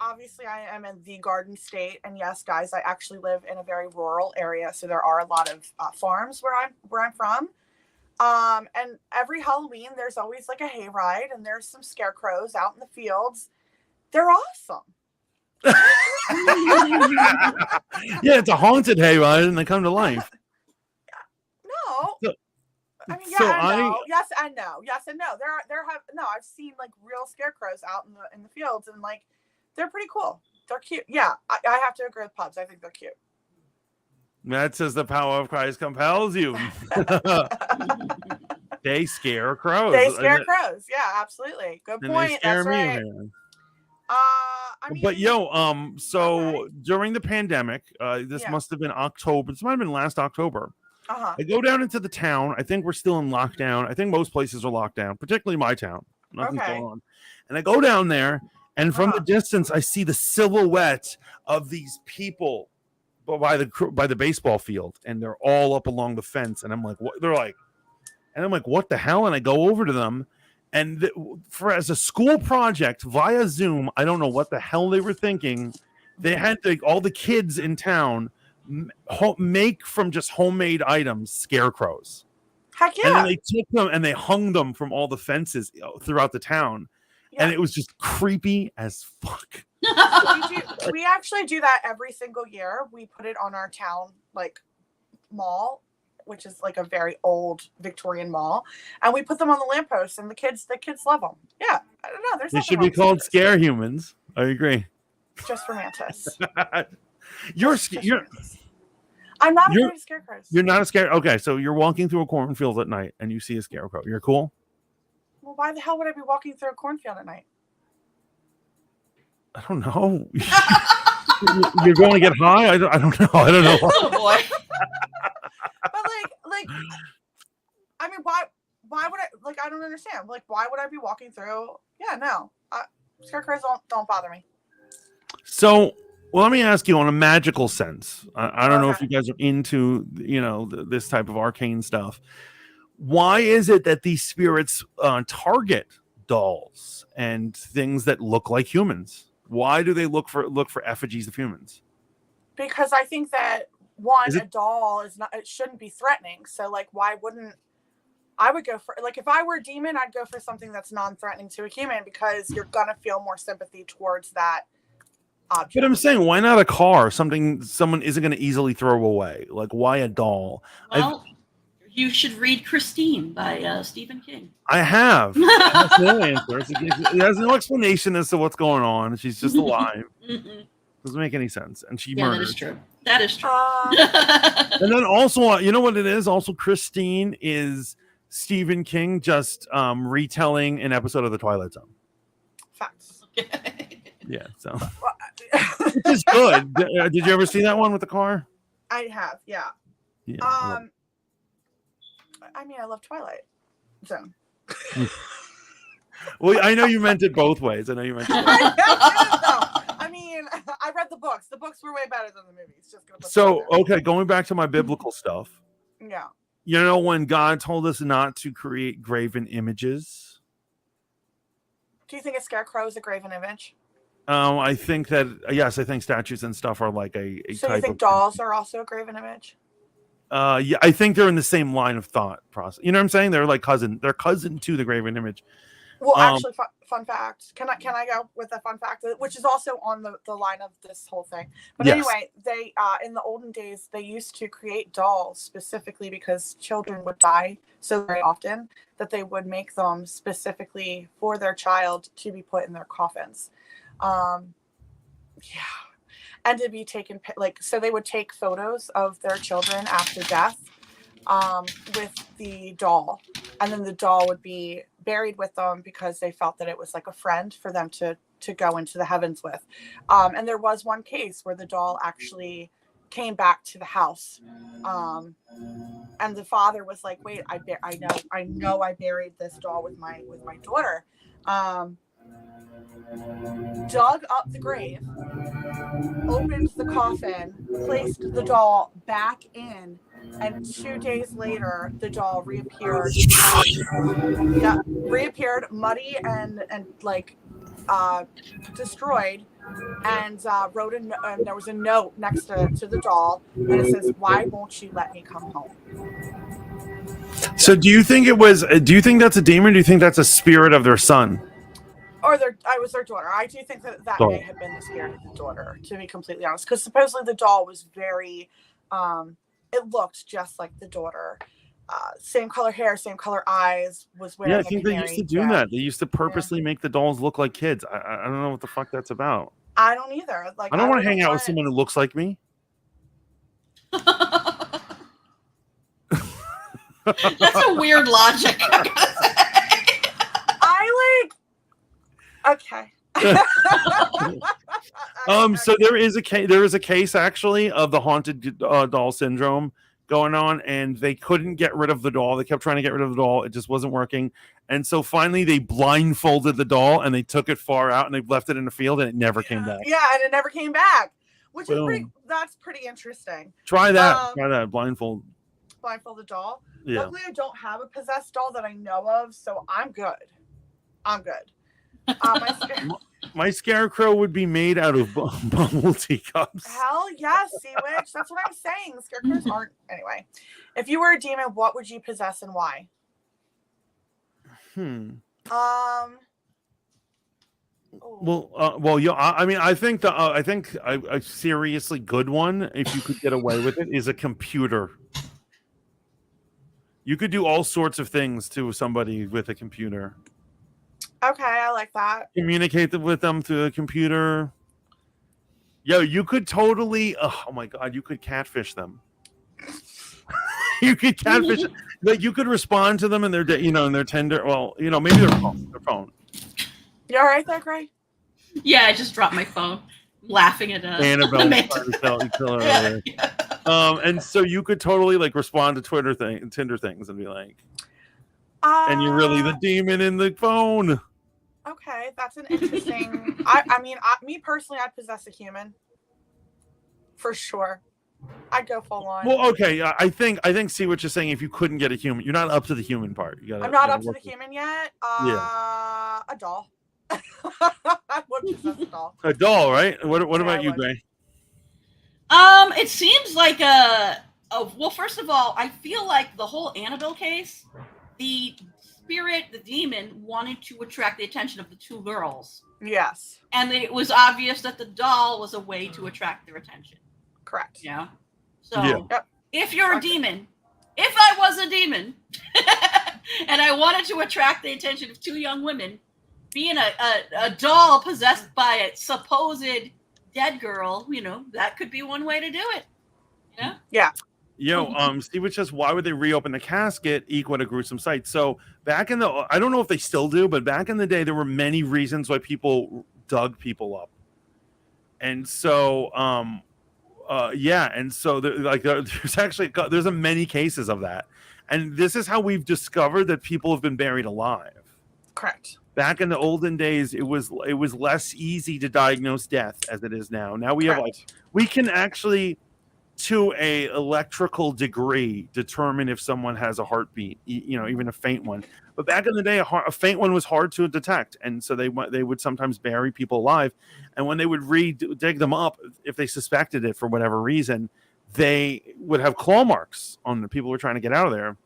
obviously I am in the Garden State, and yes, guys, I actually live in a very rural area, so there are a lot of farms where I'm from. And every Halloween, there's always like a hayride, and there's some scarecrows out in the fields. They're awesome. Yeah, it's a haunted hayride, and they come to life. No. So- I mean, so yeah, and no. Yes and no. Yes and no. I've seen like real scarecrows out in the fields, and like they're pretty cool. They're cute. Yeah, I have to agree with Pubs. I think they're cute. That says the power of Christ compels you. They scare crows. They scare crows. Yeah, absolutely. Good And point. they scare That's me, right. man. I mean, But so okay. during the pandemic, this Yeah. must have been October. This might have been last October. Uh-huh. I go down into the town. I think we're still in lockdown. I think most places are locked down, particularly my town. Nothing's Okay. going on. And I go down there, and from the Uh-huh. distance, I see the silhouette of these people by the baseball field, and they're all up along the fence. And I'm like, what? They're like, and I'm like, what the hell? And I go over to them, and as a school project via Zoom, I don't know what the hell they were thinking. They had all the kids in town make from just homemade items scarecrows. Heck And yeah. then they took them and they hung them from all the fences throughout the town. Yeah. And it was just creepy as fuck. We actually do that every single year. We put it on our town like mall, which is like a very old Victorian mall, and we put them on the lampposts, and the kids love them. Yeah, I don't know. There's They nothing should wrong be with called this. scare humans. I agree. Just for mantis. You're Just for mantis. I'm not afraid of scarecrows. You're not a scare. Okay, so you're walking through a cornfield at night and you see a scarecrow. You're cool? Well, why the hell would I be walking through a cornfield at night? I don't know. You're going to get high? I don't know. I don't know. Oh boy. But like, I mean, why would I? Like, I don't understand. Like, why would I be walking through? Yeah, no. Scarecrows don't bother me. So, well, let me ask you on a magical sense. I don't know if Okay. you guys are into, this type of arcane stuff. Why is it that these spirits target dolls and things that look like humans? Why do they look for effigies of humans? Because I think that one, Is it- a doll is not. It shouldn't be threatening. So, like, why wouldn't I would go for, like, if I were a demon, I'd go for something that's non-threatening to a human, because you're gonna feel more sympathy towards that object. But I'm saying, why not a car? Something someone isn't going to easily throw away. Like, why a doll? Well, you should read Christine by Stephen King. I have. That's no answer. It has no explanation as to what's going on. She's just alive. Doesn't make any sense. And she Yeah, murdered. that is true. That is true. And then also, you know what it is? Also, Christine is Stephen King just retelling an episode of The Twilight Zone. Facts. Yeah, so which is good. Did you ever see that one with the car? I have, yeah. Yeah. I mean, I love Twilight Zone. Well, I know you meant it both ways. I know you meant it both ways. I mean, I read the books. The books were way better than the movies. Just gonna put So, that okay, going back to my biblical stuff. there. Yeah. You know, when God told us not to create graven images, Do you think a scarecrow is a graven image? I think that, yes, I think statues and stuff are like a So type you think of dolls are also a graven image? Yeah, I think they're in the same line of thought process. You know what I'm saying? They're like they're cousin to the graven image. Well, actually, fun fact. Can I go with a fun fact, which is also on the line of this whole thing? But Yes. anyway, they in the olden days they used to create dolls specifically because children would die so very often that they would make them specifically for their child to be put in their coffins. Yeah, and to be taken so they would take photos of their children after death. with the doll, and then the doll would be buried with them because they felt that it was like a friend for them to go into the heavens with. And there was one case where the doll actually came back to the house, and the father was like, "Wait, I know I buried this doll with my daughter." Dug up the grave, opened the coffin, placed the doll back in, and 2 days later, the doll reappeared. Reappeared muddy and like destroyed, and wrote there was a note next to the doll, and it says, "Why won't you let me come home?" So do you think that's a demon? Or do you think that's a spirit of their son? Or I was their daughter. I do think that may have been the spirit of the daughter, to be completely honest, because supposedly the doll was very, it looked just like the daughter. Same color hair, same color eyes, was wearing. Yeah, I think they used to do that. They used to purposely make the dolls look like kids. I don't know what the fuck that's about. I don't either. Like, I don't want to hang out with someone who looks like me. That's a weird logic. Okay. So there is a case actually of the haunted doll syndrome going on, and they couldn't get rid of the doll. They kept trying to get rid of the doll. It just wasn't working. And so finally they blindfolded the doll and they took it far out and they left it in the field and it never came back. Yeah, and it never came back, which is that's pretty interesting. Try that. Try that. Blindfold the doll. Yeah. Luckily I don't have a possessed doll that I know of, so I'm good. My scarecrow would be made out of bubble teacups. Hell yes, Sea Witch. That's what I'm saying. Scarecrows aren't. Anyway, if you were a demon, what would you possess and why? Well, yeah. I mean, I think a seriously good one, if you could get away with it, is a computer. You could do all sorts of things to somebody with a computer. Okay, I like that. Communicate with them through a computer. Yo, you could totally. Oh my god, you could catfish them. You could catfish. Like you could respond to them in their in their tender. Well, maybe their phone. You all right there, Gray? Yeah, I just dropped my phone, laughing at Annabell. And so you could totally like respond to Tinder things and be like, and you're really the demon in the phone. Okay, that's an interesting. Me personally, I'd possess a human. For sure, I'd go full on. Well, okay, I think see what you're saying. If you couldn't get a human, you're not up to the human part. I'm not up to the human yet. A doll. I would possess a doll. A doll, right? What about you, Gray? It seems like well, first of all, I feel like the whole Annabell case, the spirit, the demon, wanted to attract the attention of the two girls. Yes. And it was obvious that the doll was a way to attract their attention. Correct. Yeah. So if you're a demon, if I was a demon, and I wanted to attract the attention of two young women, being a doll possessed by a supposed dead girl, that could be one way to do it. Yeah. Yeah. Steve was just, why would they reopen the casket? What a gruesome sight. So back in I don't know if they still do, but back in the day, there were many reasons why people dug people up. And so, and so there's many cases of that. And this is how we've discovered that people have been buried alive. Correct. Back in the olden days, it was less easy to diagnose death as it is now. Now we can actually, to a electrical degree, determine if someone has a heartbeat, even a faint one. But back in the day, a faint one was hard to detect, and so they would sometimes bury people alive. And when they would dig them up, if they suspected it for whatever reason, they would have claw marks on the people who were trying to get out of there.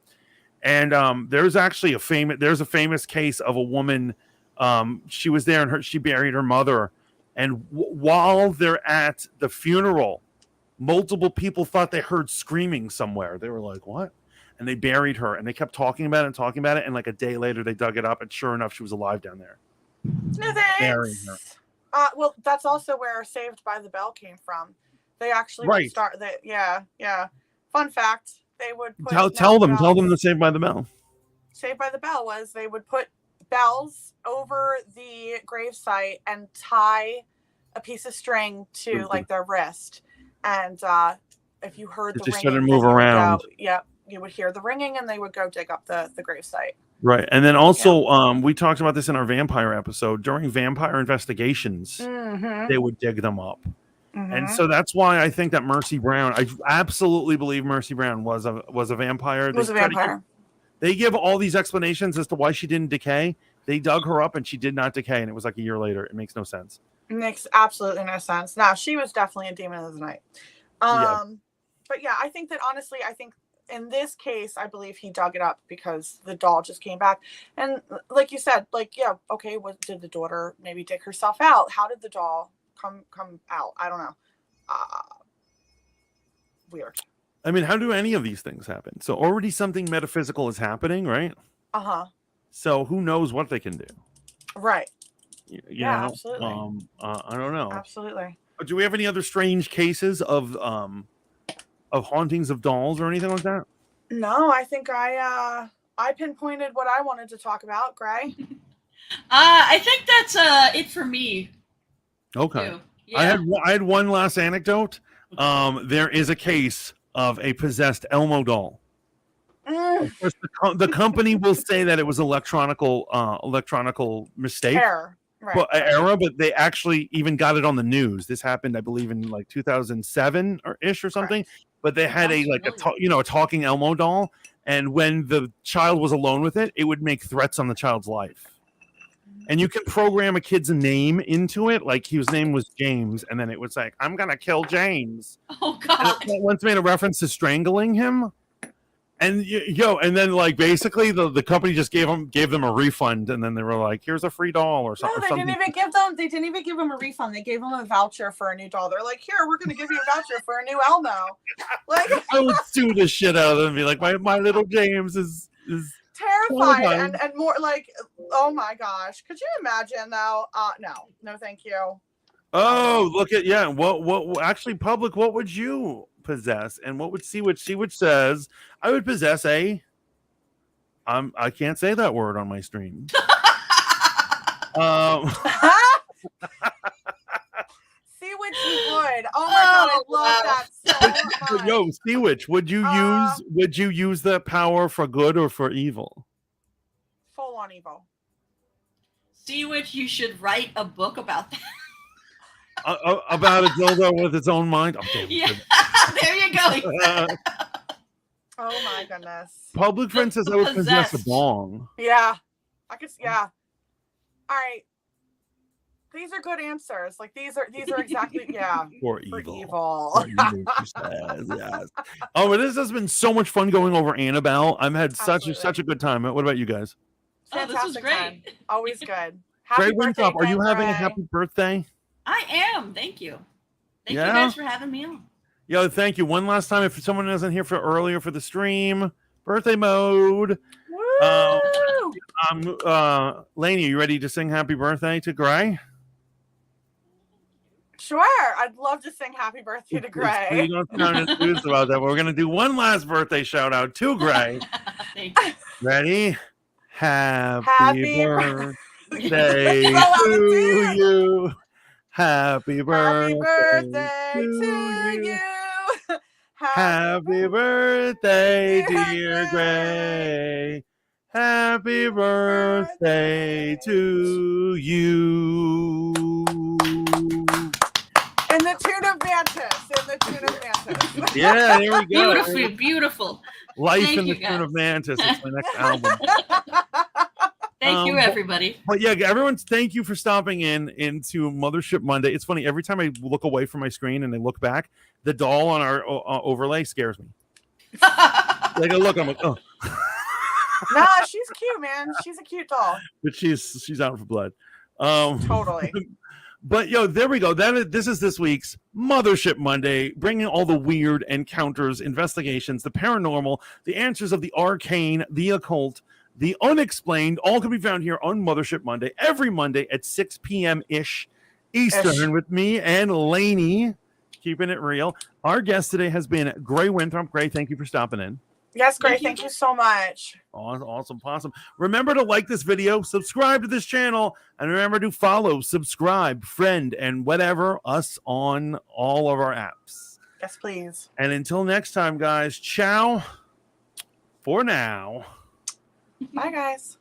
And there's actually a famous case of a woman. She was there and she buried her mother, and while they're at the funeral, multiple people thought they heard screaming somewhere. They were like, what? And they buried her, and they kept talking about it. And like a day later, they dug it up, and sure enough, she was alive down there. No thanks. Well, that's also where Saved by the Bell came from. They actually Fun fact: they would put tell them bells. the Saved by the Bell. Saved by the Bell was they would put bells over the gravesite and tie a piece of string to like their wrist, and if you heard the ringing, started to move around. You would hear the ringing, and they would go dig up the gravesite. Right, and then also we talked about this in our vampire episode. During vampire investigations, they would dig them up. And so that's why I think that Mercy Brown, I absolutely believe Mercy Brown was a vampire. They give all these explanations as to why she didn't decay. They dug her up and she did not decay, and it was like a year later. It makes no sense. It makes absolutely no sense. Now, she was definitely a demon of the night. But yeah, I think that honestly, in this case, I believe he dug it up because the doll just came back. And like you said, did the daughter maybe dig herself out? How did the doll come out? I don't know. Weird. I mean, how do any of these things happen? So already something metaphysical is happening, right? So who knows what they can do? Right. Yeah, absolutely. I don't know. Absolutely. Do we have any other strange cases of hauntings of dolls or anything like that? No, I think I pinpointed what I wanted to talk about, Gray. I think that's it for me. Okay. Yeah. I had one last anecdote. There is a case of a possessed Elmo doll. Of course, the company will say that it was electronical mistake. Error. Right. Error, but they actually even got it on the news. This happened, I believe, in like 2007 or something. Correct. But they had a talking Elmo doll, and when the child was alone with it, it would make threats on the child's life. And you can program a kid's name into it, like his name was James, and then it was like, "I'm gonna kill James." Oh God! And it once made a reference to strangling him. And and then like basically the company just gave them a refund, and then they were like, "Here's a free doll" or something. No, they didn't even give them a refund. They gave them a voucher for a new doll. They're like, "Here, we're going to give you a voucher for a new Elmo." Like, I would sue the shit out of them and be like, "My little James is terrified and more like, oh my gosh, could you imagine though? No, thank you. Oh, look at what actually, public, what would you possess? And what would Sea-Witch says, I would possess I can't say that word on my stream. Sea-Witch, you would. Oh my God, I love that so much. Yo, Sea-Witch, would you use that power for good or for evil? Full on evil. Sea-Witch, you should write a book about that. About a dildo with its own mind. Okay, yeah, there you go. Oh my goodness. Public friend says I would possess a bong. Yeah, I could. Yeah. All right. These are good answers. Like these are exactly for evil. For evil, yes. Oh, but this has been so much fun going over Annabell. I've had such a good time. What about you guys? Fantastic. This was great. Time. Always good. Grey Winthrop, are you having a happy birthday? I am. Thank you. Thank you guys for having me on. Yo, thank you. One last time, if someone isn't here for the stream, birthday mode. Woo! Lainey, are you ready to sing happy birthday to Grey? Sure. I'd love to sing happy birthday to Grey. You don't sound enthused about that, but we're going to do one last birthday shout out to Grey. Thank you. Ready? Happy birthday to you. Happy birthday to you. Happy birthday, dear Grey. Happy birthday to you. In the tune of Mantis. Yeah, there we go. Beautiful. Life in the tune of Mantis. It's my next album. Thank you, everybody. But yeah, everyone, thank you for stopping into Mothership Monday. It's funny, every time I look away from my screen and I look back, the doll on our overlay scares me. Like I look, I'm like, oh. Nah, she's cute, man. She's a cute doll. But she's out for blood. Totally. But yo, there we go. This is this week's Mothership Monday, bringing all the weird encounters, investigations, the paranormal, the answers of the arcane, the occult, the unexplained, all can be found here on Mothership Monday, every Monday at 6 p.m.-ish Eastern with me and Lainey, keeping it real. Our guest today has been Grey Winthrop. Grey, thank you for stopping in. Yes, Gray. Thank you. Thank you so much. Awesome. Remember to like this video, subscribe to this channel, and remember to follow, subscribe, friend, and whatever us on all of our apps. Yes, please. And until next time, guys, ciao for now. Bye, guys.